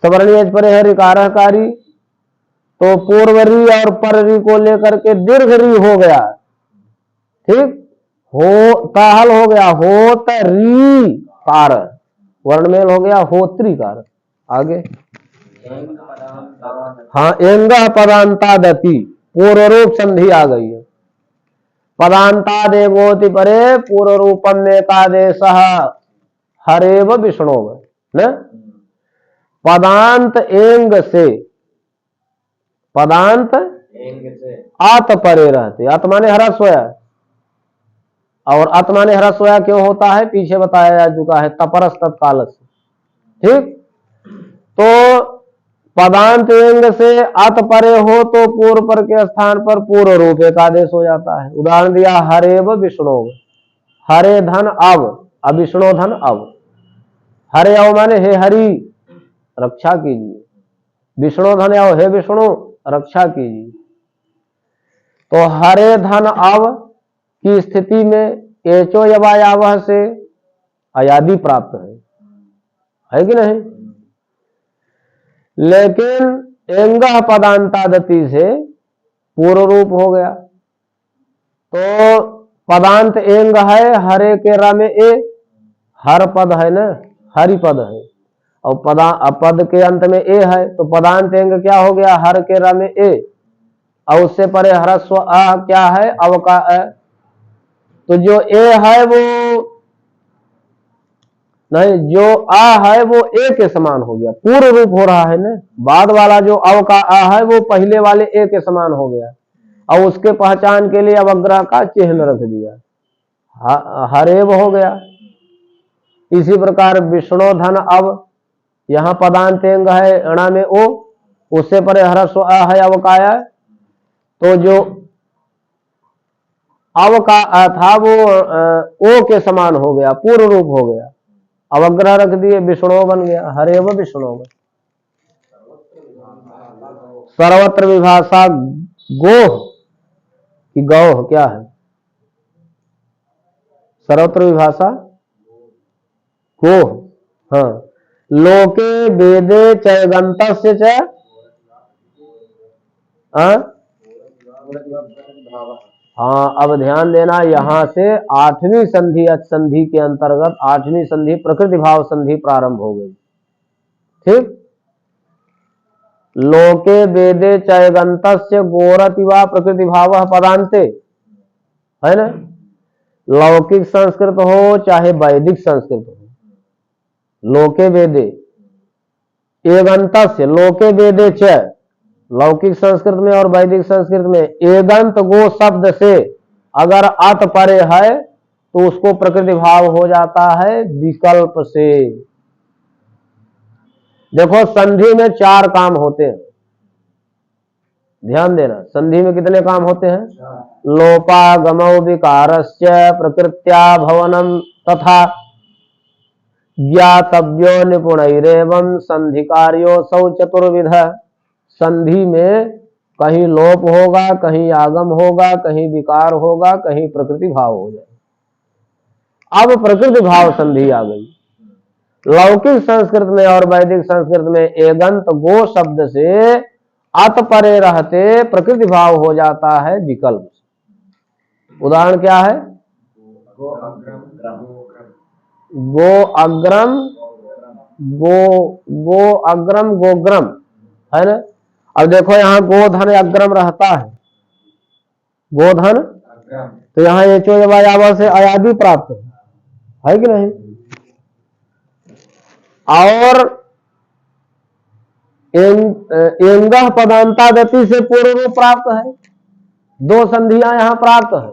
A: सवर्णीय पर है रिकारकारी, तो पूर्व री और पर री को लेकर के दीर्घ री हो गया। ठीक, हो ताहल हो गया होतरी कार, वर्णमेल हो गया होत्री कार। आगे हाँ एंग पदांतादति, पूर्व रूप संधि आ गई है। पदांतादेवोति परे पूर्व रूपम में कादेश हरेव विष्णु न, पदांत एंग से, पदांत आत परे रहते, आत्मा ने हरा सोया, और आत्मा ने हरा सोया क्यों होता है पीछे बताया जा चुका है, तपरस तत्काल से। ठीक, तो पदांत एंग से अत परे हो तो पूर्व पर के स्थान पर पूर्व रूप एक आदेश हो जाता है। उदाहरण दिया हरेव विष्णु, हरे धन अब विष्णु धन अब, हरे अव माने हे हरि रक्षा कीजिए, विष्णु धन अव हे विष्णु रक्षा कीजिए। तो हरे धन अब की स्थिति में एचो यवायावह से अयादि प्राप्त है कि नहीं। लेकिन एंग पदांतादति से पूर्व रूप हो गया, तो पदांत एंग है हरे के रा में ए, हर पद है ना, हरि पद है, और पद के अंत में ए है, तो पदांत एंग क्या हो गया हर के रा में ए, और उससे परे हरस्व आ क्या है अवका अ, तो जो ए है वो नहीं, जो आ है वो ए के समान हो गया, पूर्व रूप हो रहा है ना। बाद वाला जो अव का आ है वो पहले वाले ए के समान हो गया, और उसके पहचान के लिए अवग्रह का चिन्ह रख दिया, हरेव हो गया। इसी प्रकार विष्णु धन अब, यहाँ पदांत एंग है अणा में ओ, उससे परे हरस्व आ है अवकाया, तो जो अव का आ था वो ओ के समान हो गया, पूर्व रूप हो गया, अवग्रह रख दिए विष्णु बन गया, हरेव विष्णु। सर्वत्र विभाषा गोह कि गौह क्या है, सर्वत्र विभाषा गोह। हाँ, लोके वेदे चयगंतस्य च, हाँ अब ध्यान देना, यहां से आठवीं संधि संधि के अंतर्गत आठवीं संधि प्रकृति भाव संधि प्रारंभ हो गई। ठीक, लोके वेदे चयगंतस्य गोरति वा प्रकृति भाव पदांते, है ना। लौकिक संस्कृत हो चाहे वैदिक संस्कृत हो, लोके वेदे एगंतस्य, लोके वेदे च, लौकिक संस्कृत में और वैदिक संस्कृत में एगंत गो शब्द से अगर अत परे है तो उसको प्रकृति भाव हो जाता है विकल्प से। देखो संधि में 4 काम होते हैं, ध्यान देना, संधि में कितने काम होते हैं, लोपागमौ विकारस्य प्रकृत्या भवनम तथा ज्ञातव्यो निपुणैरेवं संधि कार्यो सौ चतुर्विध। संधि में कहीं लोप होगा, कहीं आगम होगा, कहीं विकार होगा, कहीं प्रकृति भाव हो जाए। अब प्रकृति भाव संधि आ गई। लौकिक संस्कृत में और वैदिक संस्कृत में एगंत गो शब्द से अत परे रहते प्रकृति भाव हो जाता है विकल्प। उदाहरण क्या है, गो अग्रम गो अग्रम गोग्रम, है ना। अब देखो यहाँ गोधन अग्रम रहता है, गोधन, तो यहाँ ये चोजवायावा से अयादि प्राप्त है कि नहीं। और एंग पदांतादति से पूर्व रूप प्राप्त है, 2 संधियां यहाँ प्राप्त है,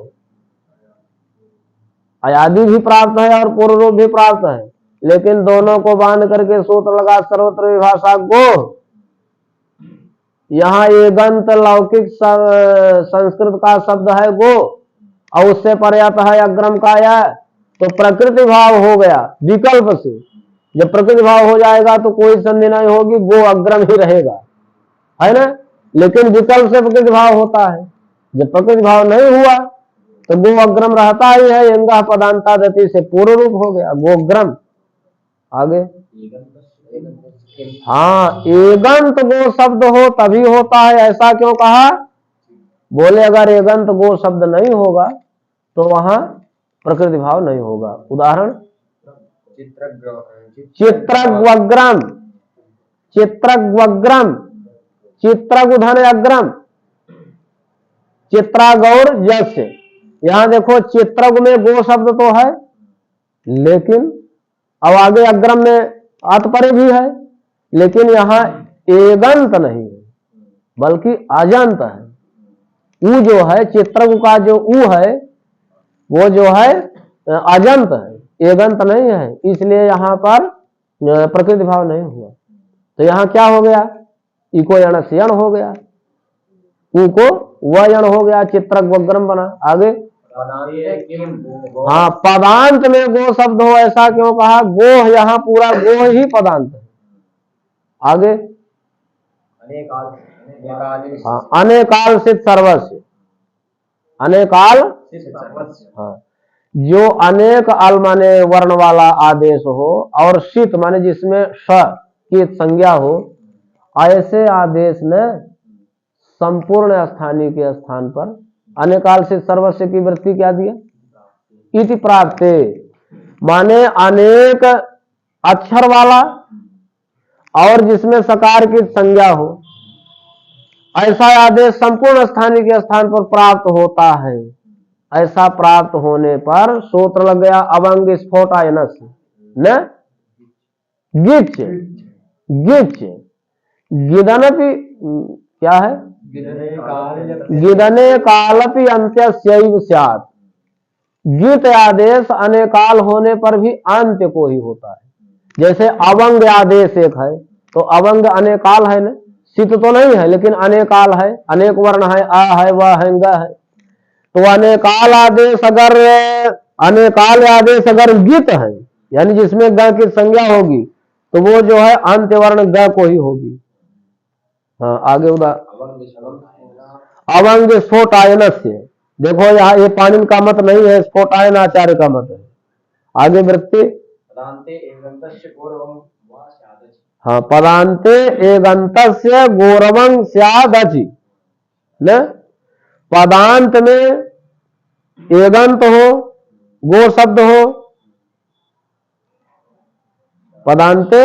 A: अयादि भी प्राप्त है और पूर्व रूप भी प्राप्त है, लेकिन दोनों को बांध करके सूत्र लगा सर्वत्र विभाषा गो। यहाँ एगंत लौकिक संस्कृत का शब्द है गो, और उससे पर्याप्त है अग्रम का या, तो प्रकृति भाव हो गया विकल्प से। जब प्रकृति भाव हो जाएगा तो कोई संधि नहीं होगी, गो अग्रम ही रहेगा, है ना। लेकिन विकल्प से प्रकृति भाव होता है, जब प्रकृति भाव नहीं हुआ तो गो अग्रम रहता ही है। यंगा पदांता गति से पूर्व रूप हो गया गोग्रम। आगे हाँ, एगंत गो शब्द हो तभी होता है, ऐसा क्यों कहा? बोले अगर एगंत गो शब्द नहीं होगा तो वहां प्रकृति भाव नहीं होगा। उदाहरण चित्रग्वग्रम, चित्रग्वग्रम, चित्रगुधन अग्रम, चित्रागौर यस्य। यहां देखो चित्रग में गो शब्द तो है, लेकिन अब आगे अग्रम में आतपरे भी है, लेकिन यहां एगंत नहीं है बल्कि अजंत है। ऊ जो है चित्रगु का जो ऊ है वो जो है अजंत है, एगंत नहीं है, इसलिए यहां पर प्रकृति भाव नहीं हुआ। तो यहां क्या हो गया? इको यण से यण हो गया, ऊ को वह यण हो गया, चित्रग्वग्रम बना। आगे हाँ, पदांत में गो शब्द हो ऐसा क्यों कहा? गो यहाँ पूरा गो ही पदांत है। आगे हाँ, अनेकाल सिद्ध सर्वस्व, अनेकाल हाँ, जो अनेक अल माने वर्ण वाला आदेश हो और सित माने जिसमें स की संज्ञा हो, ऐसे आदेश ने संपूर्ण स्थानीय के स्थान पर अनेकाल से सर्वस्व की वृत्ति क्या दिया? इति प्राप्ते, माने अनेक अक्षर वाला और जिसमें सकार की संज्ञा हो, ऐसा आदेश संपूर्ण स्थानीय के स्थान पर प्राप्त होता है। ऐसा प्राप्त होने पर सूत्र लग गया अवंग स्फोटायनस न गिच, गिच गिदनपि क्या है? गिदने कालपि अंत्यस्यैव स्यात्। गीत आदेश अनेकाल होने पर भी अंत्य को ही होता है। जैसे अवंग आदेश एक है तो अवंग अनेकाल है ना, सित तो नहीं है लेकिन अनेकाल है, अनेक वर्ण है, आ है, वह है, ग है। तो अनेकाल आदेश अगर अनेकाल आदेश अगर गीत है यानी जिसमें ग की संज्ञा होगी तो वो जो है अंत्य वर्ण ग को ही होगी। हाँ, आगे अवंग स्फोटायनस्य, देखो यहाँ ये पाणिनि का मत नहीं है, स्फोटायन आचार्य का मत है। आगे वृत्ति हाँ, पदांते एगंतस्य गौरवं स्यादचि न, पदांत में एगंत हो, गो शब्द हो, पदांते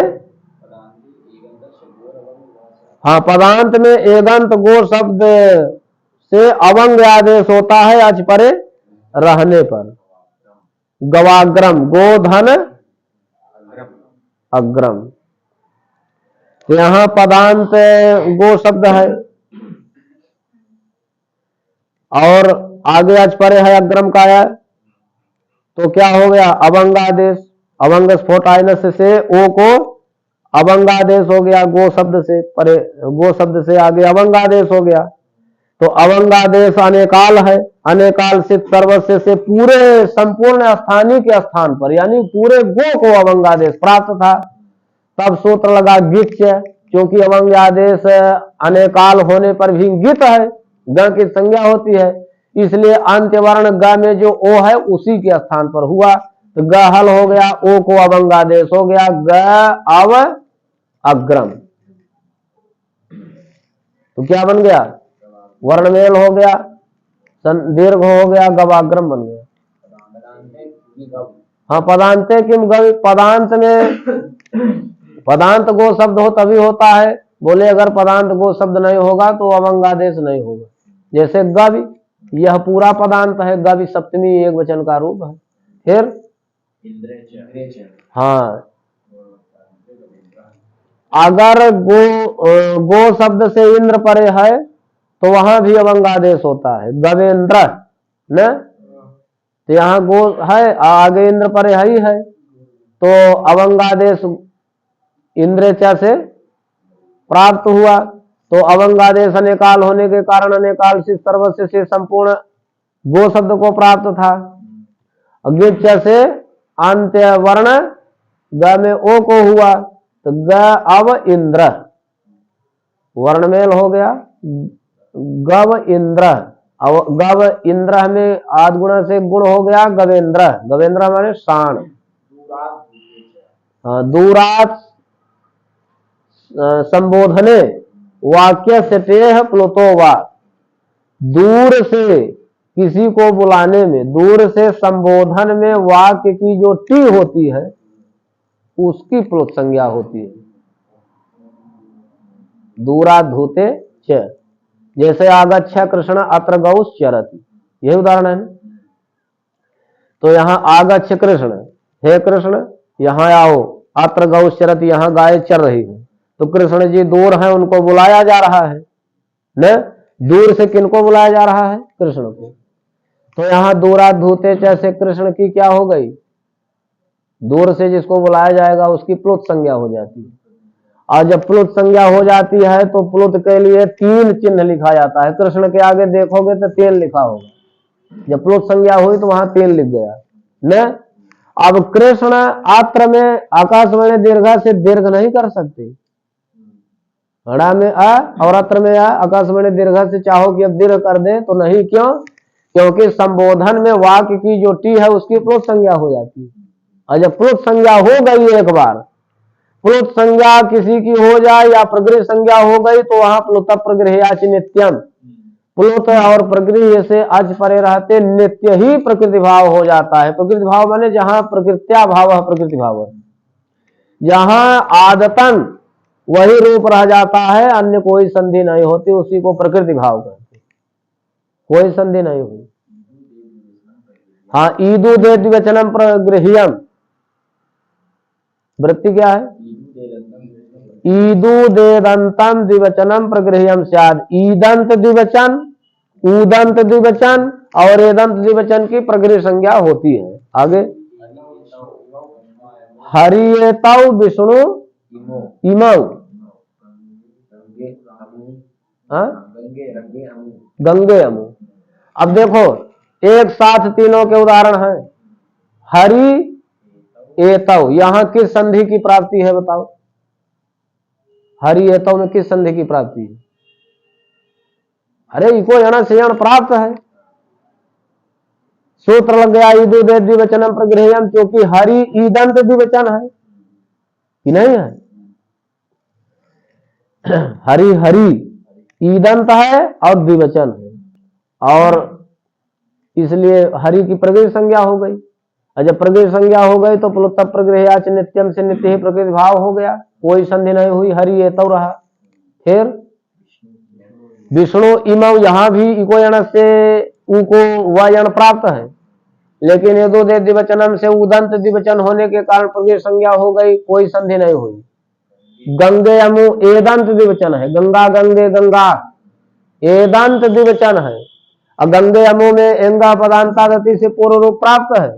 A: हाँ, पदांत में एगंत गो शब्द से अवंग आदेश होता है अच परे रहने पर। गवाग्रम, गोधन अग्रम, तो यहां पदांत गो शब्द है और आगे अच परे है अग्रम का है, तो क्या हो गया? अवंग आदेश, अवंग स्फोटायनस से ओ को अवंग आदेश हो गया, गो शब्द से परे, गो शब्द से आगे अवंग आदेश हो गया। तो अवंग आदेश अनेकाल है, अनेकाल से सर्वस्व से पूरे संपूर्ण स्थानीय के स्थान पर यानी पूरे गो को अवंग आदेश प्राप्त था। तब सूत्र लगा गिच, क्योंकि अवंग आदेश अनेकाल होने पर भी गित है, ग की संज्ञा होती है, इसलिए अंत्य वर्ण ग में जो ओ है उसी के स्थान पर हुआ। तो ग हल हो गया, ओ को अवंग आदेश हो गया, ग अव अग्रम। तो क्या बन गया? वर्णमेल हो गया, दीर्घ हो गया, गवाग्रम बन गया। हाँ, पदांते किम गवि, पदांत में पदांत गो शब्द हो तभी होता है। बोले अगर पदांत गो शब्द नहीं होगा तो अवंग आदेश नहीं होगा। जैसे गवि, यह पूरा पदांत है, गवि सप्तमी एक वचन का रूप है। फिर हाँ, अगर गो शब्द से इंद्र परे है तो वहां भी अवंग आदेश होता है, गवेंद्र न, तो यहाँ गो है आगे इंद्र परे ही है तो अवंग आदेश इंद्रेचा से प्राप्त हुआ। तो अवंग आदेश अनेकाल होने के कारण अनेकाल से सर्वस्व से संपूर्ण गो शब्द को प्राप्त था। गिच से अंत्य वर्ण ग में ओ को हुआ तो ग अव इंद्र, वर्णमेल हो गया, गव इंद्र। गव इंद्र में आदगुण से गुण हो गया गवेंद्र, गवेंद्र माने शाण। दूरात संबोधने वाक्य सटेह प्लुतो वा, दूर से किसी को बुलाने में, दूर से संबोधन में वाक्य की जो टी होती है उसकी प्लुत संज्ञा होती है। दूरात धूते च, जैसे आगच्छ कृष्ण अत्र गौ चरति, यही उदाहरण है। तो यहां आगच्छ कृष्ण, हे कृष्ण यहां आओ, अत्र गौ चरति, यहां गाय चर रही है। तो कृष्ण जी दूर हैं, उनको बुलाया जा रहा है न, दूर से किनको बुलाया जा रहा है? कृष्ण को। तो यहां दूरात धूते च से कृष्ण की क्या हो गई? दूर से जिसको बुलाया जाएगा उसकी प्लुत संज्ञा हो जाती है। और जब प्लुत संज्ञा हो जाती है तो प्लुत के लिए 3 चिन्ह लिखा जाता है। कृष्ण के आगे देखोगे तो 3 लिखा होगा, जब प्लुत संज्ञा हुई तो वहां 3 लिख गया न। अब कृष्ण आत्र में आकाशवाणी दीर्घा से दीर्घ नहीं कर सकते, हड़ा में आ और अत्र में आ, आकाशवाणी दीर्घा से चाहो कि अब दीर्घ कर दे तो नहीं। क्यों? क्योंकि संबोधन में वाक्य की जो टी है उसकी प्लुत संज्ञा हो जाती है। और जब प्लुत संज्ञा हो गई एक बार, प्लुत संज्ञा किसी की हो जाए या प्रगृह संज्ञा हो गई तो वहां प्लुत प्रगृह्याच नित्यम, प्लुत और प्रगृह से अच परे रहते नित्य ही प्रकृति भाव हो जाता है। प्रकृति भाव माने जहां प्रकृत्या भाव है, प्रकृति भाव है, जहां आदतन वही रूप रह जाता है, अन्य कोई संधि नहीं होती, उसी को प्रकृति भाव कहते, कोई संधि नहीं हुई। हाँ, ईदु दे द्विवचनम प्रगृह्यम, वृत्ति क्या है? ईदु देदंतम द्विवचनम प्रगृह्यम स्याद। ईदंत द्विवचन, उदंत द्विवचन और एदंत द्विवचन की प्रगृह संज्ञा होती है। आगे हरियेतौ विष्णु इमौ, गंगे अमु। अब देखो एक साथ तीनों के उदाहरण हैं। हरि एतौ, यहां किस संधि की प्राप्ति है बताओ? हरि एतौ में किस संधि की प्राप्ति है? अरे इको यण से यण प्राप्त है, सूत्र लग गया ईदु दे द्विवचनम प्रगृह्यम, क्योंकि हरि ईदंत द्विवचन है कि नहीं है? हरि हरि ईदंत है और द्विवचन है, और इसलिए हरि की प्रगृह संज्ञा हो गई। और जब प्रगृह संज्ञा हो गई तो प्लुत प्रगृह्याच नित्यम से नित्य ही प्रकृति भाव हो गया, कोई संधि नहीं हुई, हरि एतौ रहा। फिर विष्णु इमौ, यहां भी इको यण से उ को व यण प्राप्त है, लेकिन ये दो दे द्विवचनम से उदंत द्विवचन होने के कारण प्रगृह संज्ञा हो गई, कोई संधि नहीं हुई। गंगे अमु एदंत द्विवचन है, गंगा गंगे गंगा एदंत द्विवचन है। और गंगे अमु में एंगा पदांता गति से पूर्व रूप प्राप्त है,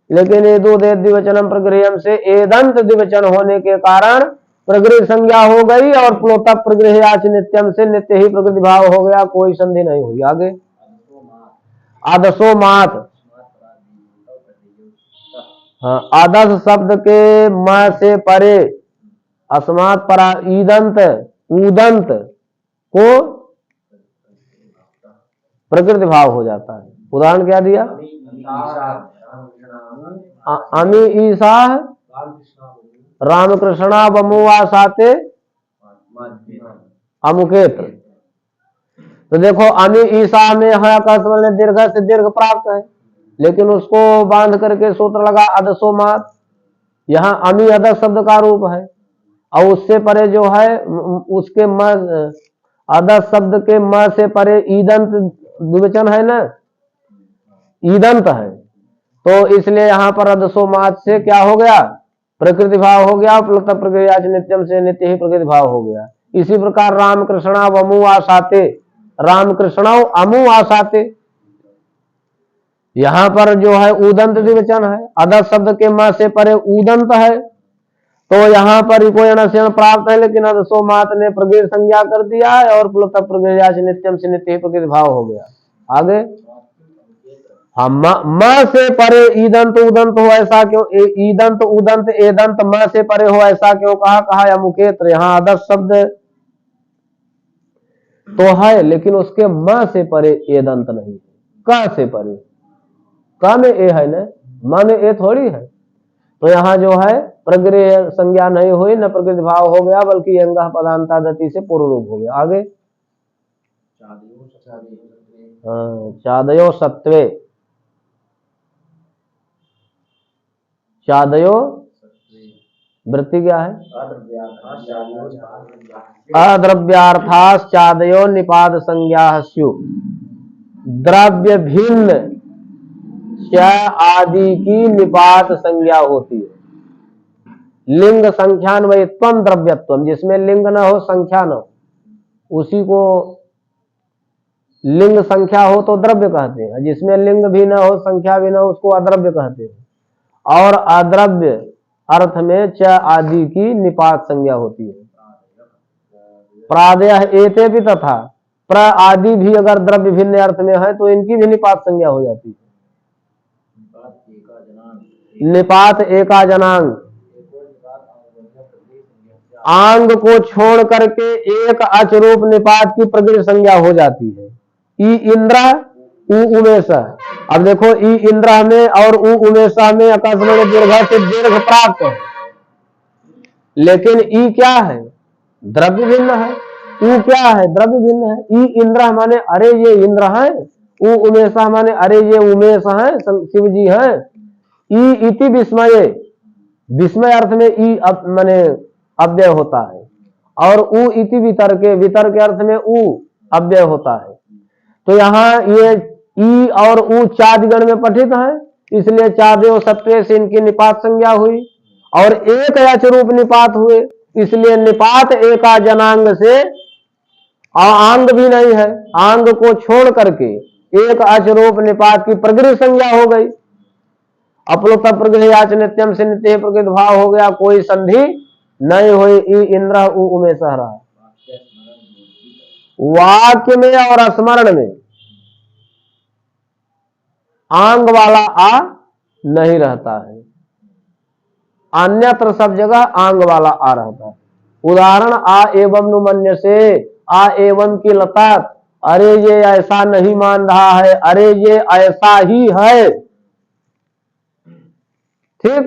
A: लेकिन ये दो दे द्विवचनम प्रगृह्यम से एदंत द्विवचन होने के कारण प्रगृह संज्ञा हो गई और प्लुत प्रगृह्याच नित्यम से नित्य ही प्रकृति भाव हो गया, कोई संधि नहीं हुई। आगे आदसो मात, हाँ, आदस शब्द के म से परे अस्मात् परा ईदंत उदंत को प्रकृति भाव हो जाता है। उदाहरण क्या दिया? अमी ईसा रामकृष्णा बमुआ साते अमुकेत। तो देखो अमी ईसा में है आकाशवाणी दीर्घ से दीर्घ प्राप्त है, लेकिन उसको बांध करके सूत्र लगा अदसो मात। यहाँ अमी अदस शब्द का रूप है, और उससे परे जो है उसके म अदस शब्द के म से परे ईदंत द्विवचन है ना, ईदंत है, तो इसलिए यहां पर अदसो मात से क्या हो गया? प्रकृति भाव हो गया, प्लुत प्रगृह्याच नित्यम से नित्य ही प्रकृति भाव हो गया। इसी प्रकार रामकृष्णा वमु आसाते, रामकृष्ण अमु आसाते, यहां पर जो है उदंत द्विवचन है, अदस शब्द के म से परे उदंत है, तो यहां पर इको यण से यण प्राप्त है, लेकिन अदसो मात ने प्रगृह संज्ञा कर दिया है और प्लुत प्रगृह्याच नित्यम से नित्य ही प्रकृति भाव हो गया। आगे हाँ, म से परे ईदंत उदंत हो ऐसा क्यों, ईदंत उदंत एदंत म से परे हो ऐसा क्यों कहा? कहा या मुकेत्र, यहाँ आदर्श शब्द तो है लेकिन उसके म से परे एदंत नहीं, क से परे, क में ए है ना, म में ए थोड़ी है। तो यहाँ जो है प्रगृह संज्ञा नहीं हुई, न प्रकृति भाव हो गया, बल्कि अंगः पदांता गति से पूर्व रूप हो गया। आगे चादयो सत्वे, चादयो वृत्ति क्या है? अद्रव्यार्थाश्चादयो निपात संज्ञा स्यु, द्रव्य भिन्न च आदि की निपात संज्ञा होती है। लिंग संख्यान्वयत्वम द्रव्यत्वम, जिसमें लिंग न हो संख्या न हो उसी को लिंग संख्या हो तो द्रव्य कहते हैं, जिसमें लिंग भी न हो संख्या भी न हो उसको अद्रव्य कहते हैं। और अद्रव्य अर्थ में च आदि की निपात संज्ञा होती है। प्रादयः एते भी तथा, प्र आदि भी अगर द्रव्य भिन्न अर्थ में है तो इनकी भी निपात संज्ञा हो जाती है। निपात एका जनांग, आंग को छोड़ करके एक अचरूप निपात की प्रकृति संज्ञा हो जाती है। ई इंद्र उ उमेश, अब देखो ई इंद्र में और उ उमेशा में आकाशवाणी दीर्घ से दीर्घ प्राप्त है, लेकिन ई क्या है? द्रव्य भिन्न है। उ क्या है? द्रव्य भिन्न है। ई इंद्र माने अरे ये इंद्र है, उ उमेशा माने अरे ये उमेश है, शिव जी है। ई इति विस्मय, विस्मय अर्थ में ई माने अव्यय होता है, और उ इति वितर्के, वितर्क अर्थ में उ अव्यय होता है। तो यहाँ ये ई और उ चादिगण में पठित है, इसलिए चादेव सत्वे से इनकी निपात संज्ञा हुई, और एक अचरूप निपात हुए, इसलिए निपात एका जनांग से आंग भी नहीं है, आंग को छोड़ करके एक अचरूप निपात की प्रकृति संज्ञा हो गई। अपलोत प्रगृहयाच नित्यम से नित्य प्रकृति भाव हो गया, कोई संधि नहीं हुई। ई इंद्र उ उमेश रहा। वाक्य में और स्मरण में आंग वाला आ नहीं रहता है, अन्यत्र सब जगह आंग वाला आ रहता है। उदाहरण आ एवं नुमन्य से, आ एवं की लता, अरे ये ऐसा नहीं मान रहा है, अरे ये ऐसा ही है। ठीक,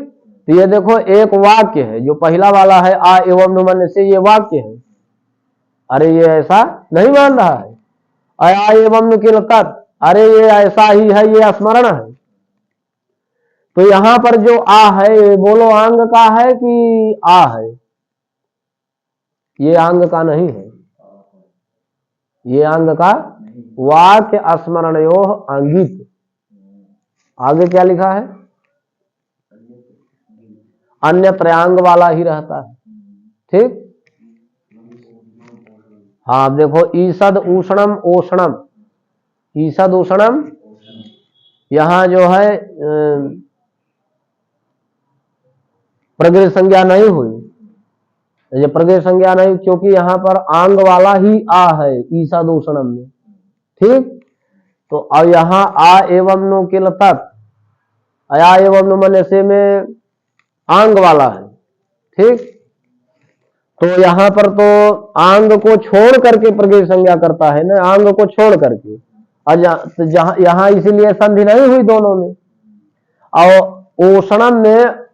A: तो ये देखो एक वाक्य है, जो पहला वाला है आ एवं नुमन्य से, ये वाक्य है, अरे ये ऐसा नहीं मान रहा है। आ एवं नुकिलता, अरे ये ऐसा ही है, ये स्मरण है। तो यहां पर जो आ है, बोलो आंग का है कि आ है? ये आंग का नहीं है, ये आंग का वाक्य स्मरणयो अंगित। आगे क्या लिखा है? अन्य त्रयांग वाला ही रहता है। ठीक, हाँ देखो ईसद उष्णम ओषणम, ईसद उष्णम, यहां जो है प्रकृति संज्ञा नहीं हुई, ये प्रकृति संज्ञा नहीं, क्योंकि यहां पर आंग वाला ही आ है ईसद उष्णम में। ठीक, तो अब यहां आ एवं नु किल तत्, अया एवं नु मन से में आंग वाला है। ठीक, तो यहां पर तो आंग को छोड़ करके प्रकृति संज्ञा करता है ना, आंग को छोड़ करके, और जहां यहां इसीलिए संधि नहीं हुई दोनों में। और ओषणम में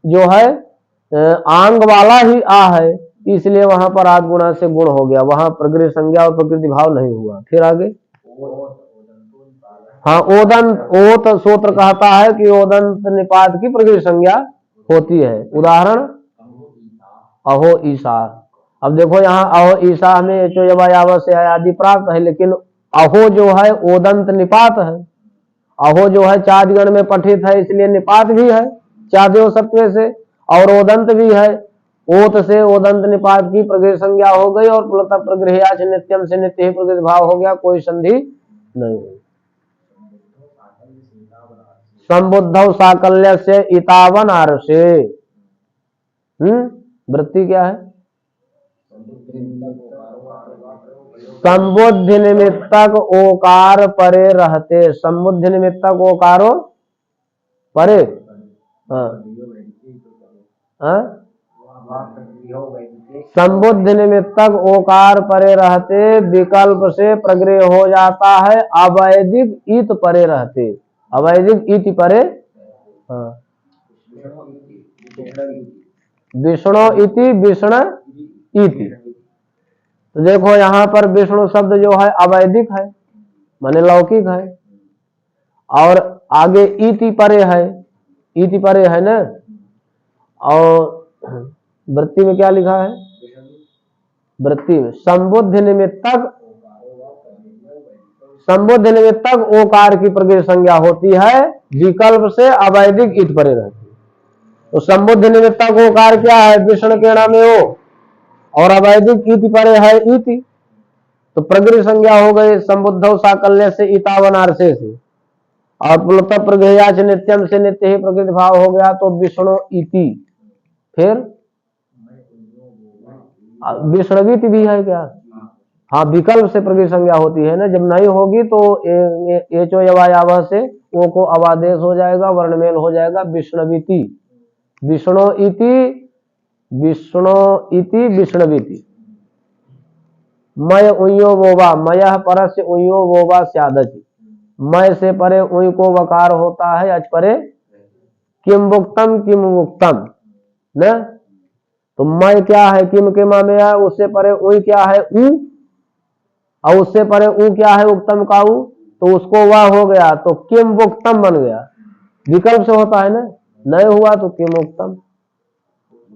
A: जो है आंग वाला ही आ है, इसलिए वहां पर आद गुणा से गुण हो गया, वहां प्रकृति संज्ञा और प्रकृति भाव नहीं हुआ। फिर आगे हाँ ओदंत, ओत सूत्र कहता है कि ओदंत निपात की प्रकृति संज्ञा होती है। उदाहरण अहो ईसा, अब देखो यहाँ अहो ईसा में चो यवा से आदि प्राप्त है, लेकिन अहो जो है ओदंत निपात है। अहो जो है चादगण में पठित है, इसलिए निपात भी है चादेव सत्व से, और ओदंत भी है। ओत से ओदंत निपात की प्रकृति संज्ञा हो गई, और पुलत प्रगृहयाच नित्यम से नित्य ही प्रकृति भाव हो गया, कोई संधि नहीं हुई। संबुद्धौ साकल्य से इतावन आरसे, वृत्ति क्या है? संबुद्धि निमित्तक ओकार परे रहते, संबुद्धि निमित्तक ओकारो परे, हाँ हाँ, संबुद्धि निमित्तक ओकार परे रहते, विकल्प से प्रग्रह हो जाता है, अवैदिक इत परे रहते, अवैदिक इति परे, हाँ, विष्णु इति विष्णु इति। तो देखो यहाँ पर विष्णु शब्द जो है अवैदिक है, माने लौकिक है, और आगे इति परे है, इति परे है ना। और वृत्ति में क्या लिखा है, वृत्ति में संबुद्धि निमित्तक, संबुद्धि निमित्तक ओकार की प्रगृह संज्ञा होती है, विकल्प से अवैदिक इत परे रहती है। तो संबुद्धि निमित्तक ओकार क्या है, विष्णु के नाम में ओ, और अवैदिक इति परे है इति, तो प्रगृह संज्ञा हो गई संबुद्धौ साकल्य से इतावनार्से से, और पुलत प्रगृह्याच नित्यम से नित्य ही प्रकृति भाव हो गया, तो विष्णु इति, फिर विष्णुवित भी है क्या, हाँ, विकल्प से प्रगृह संज्ञा होती है ना, जब नहीं होगी तो एचो यवायावह से ओ को अवादेश हो जाएगा, वर्णमेल हो जाएगा, विष्णुविति, विष्णु इति, विष्णु इति विष्णुविति। मय उयो वोवा, मयः परस्य उयो वोवा स्यादचि, मय से परे उई को वकार होता है, अच परे किम वुक्तम किम वुक्तम न, तो मय क्या है, किम के मामे है, उससे परे उई क्या है उ, और उससे परे उ क्या है उक्तम का उ, तो उसको वह हो गया, तो किम वुक्तम बन गया, विकल्प से होता है ना, नहीं हुआ तो किम उक्तम।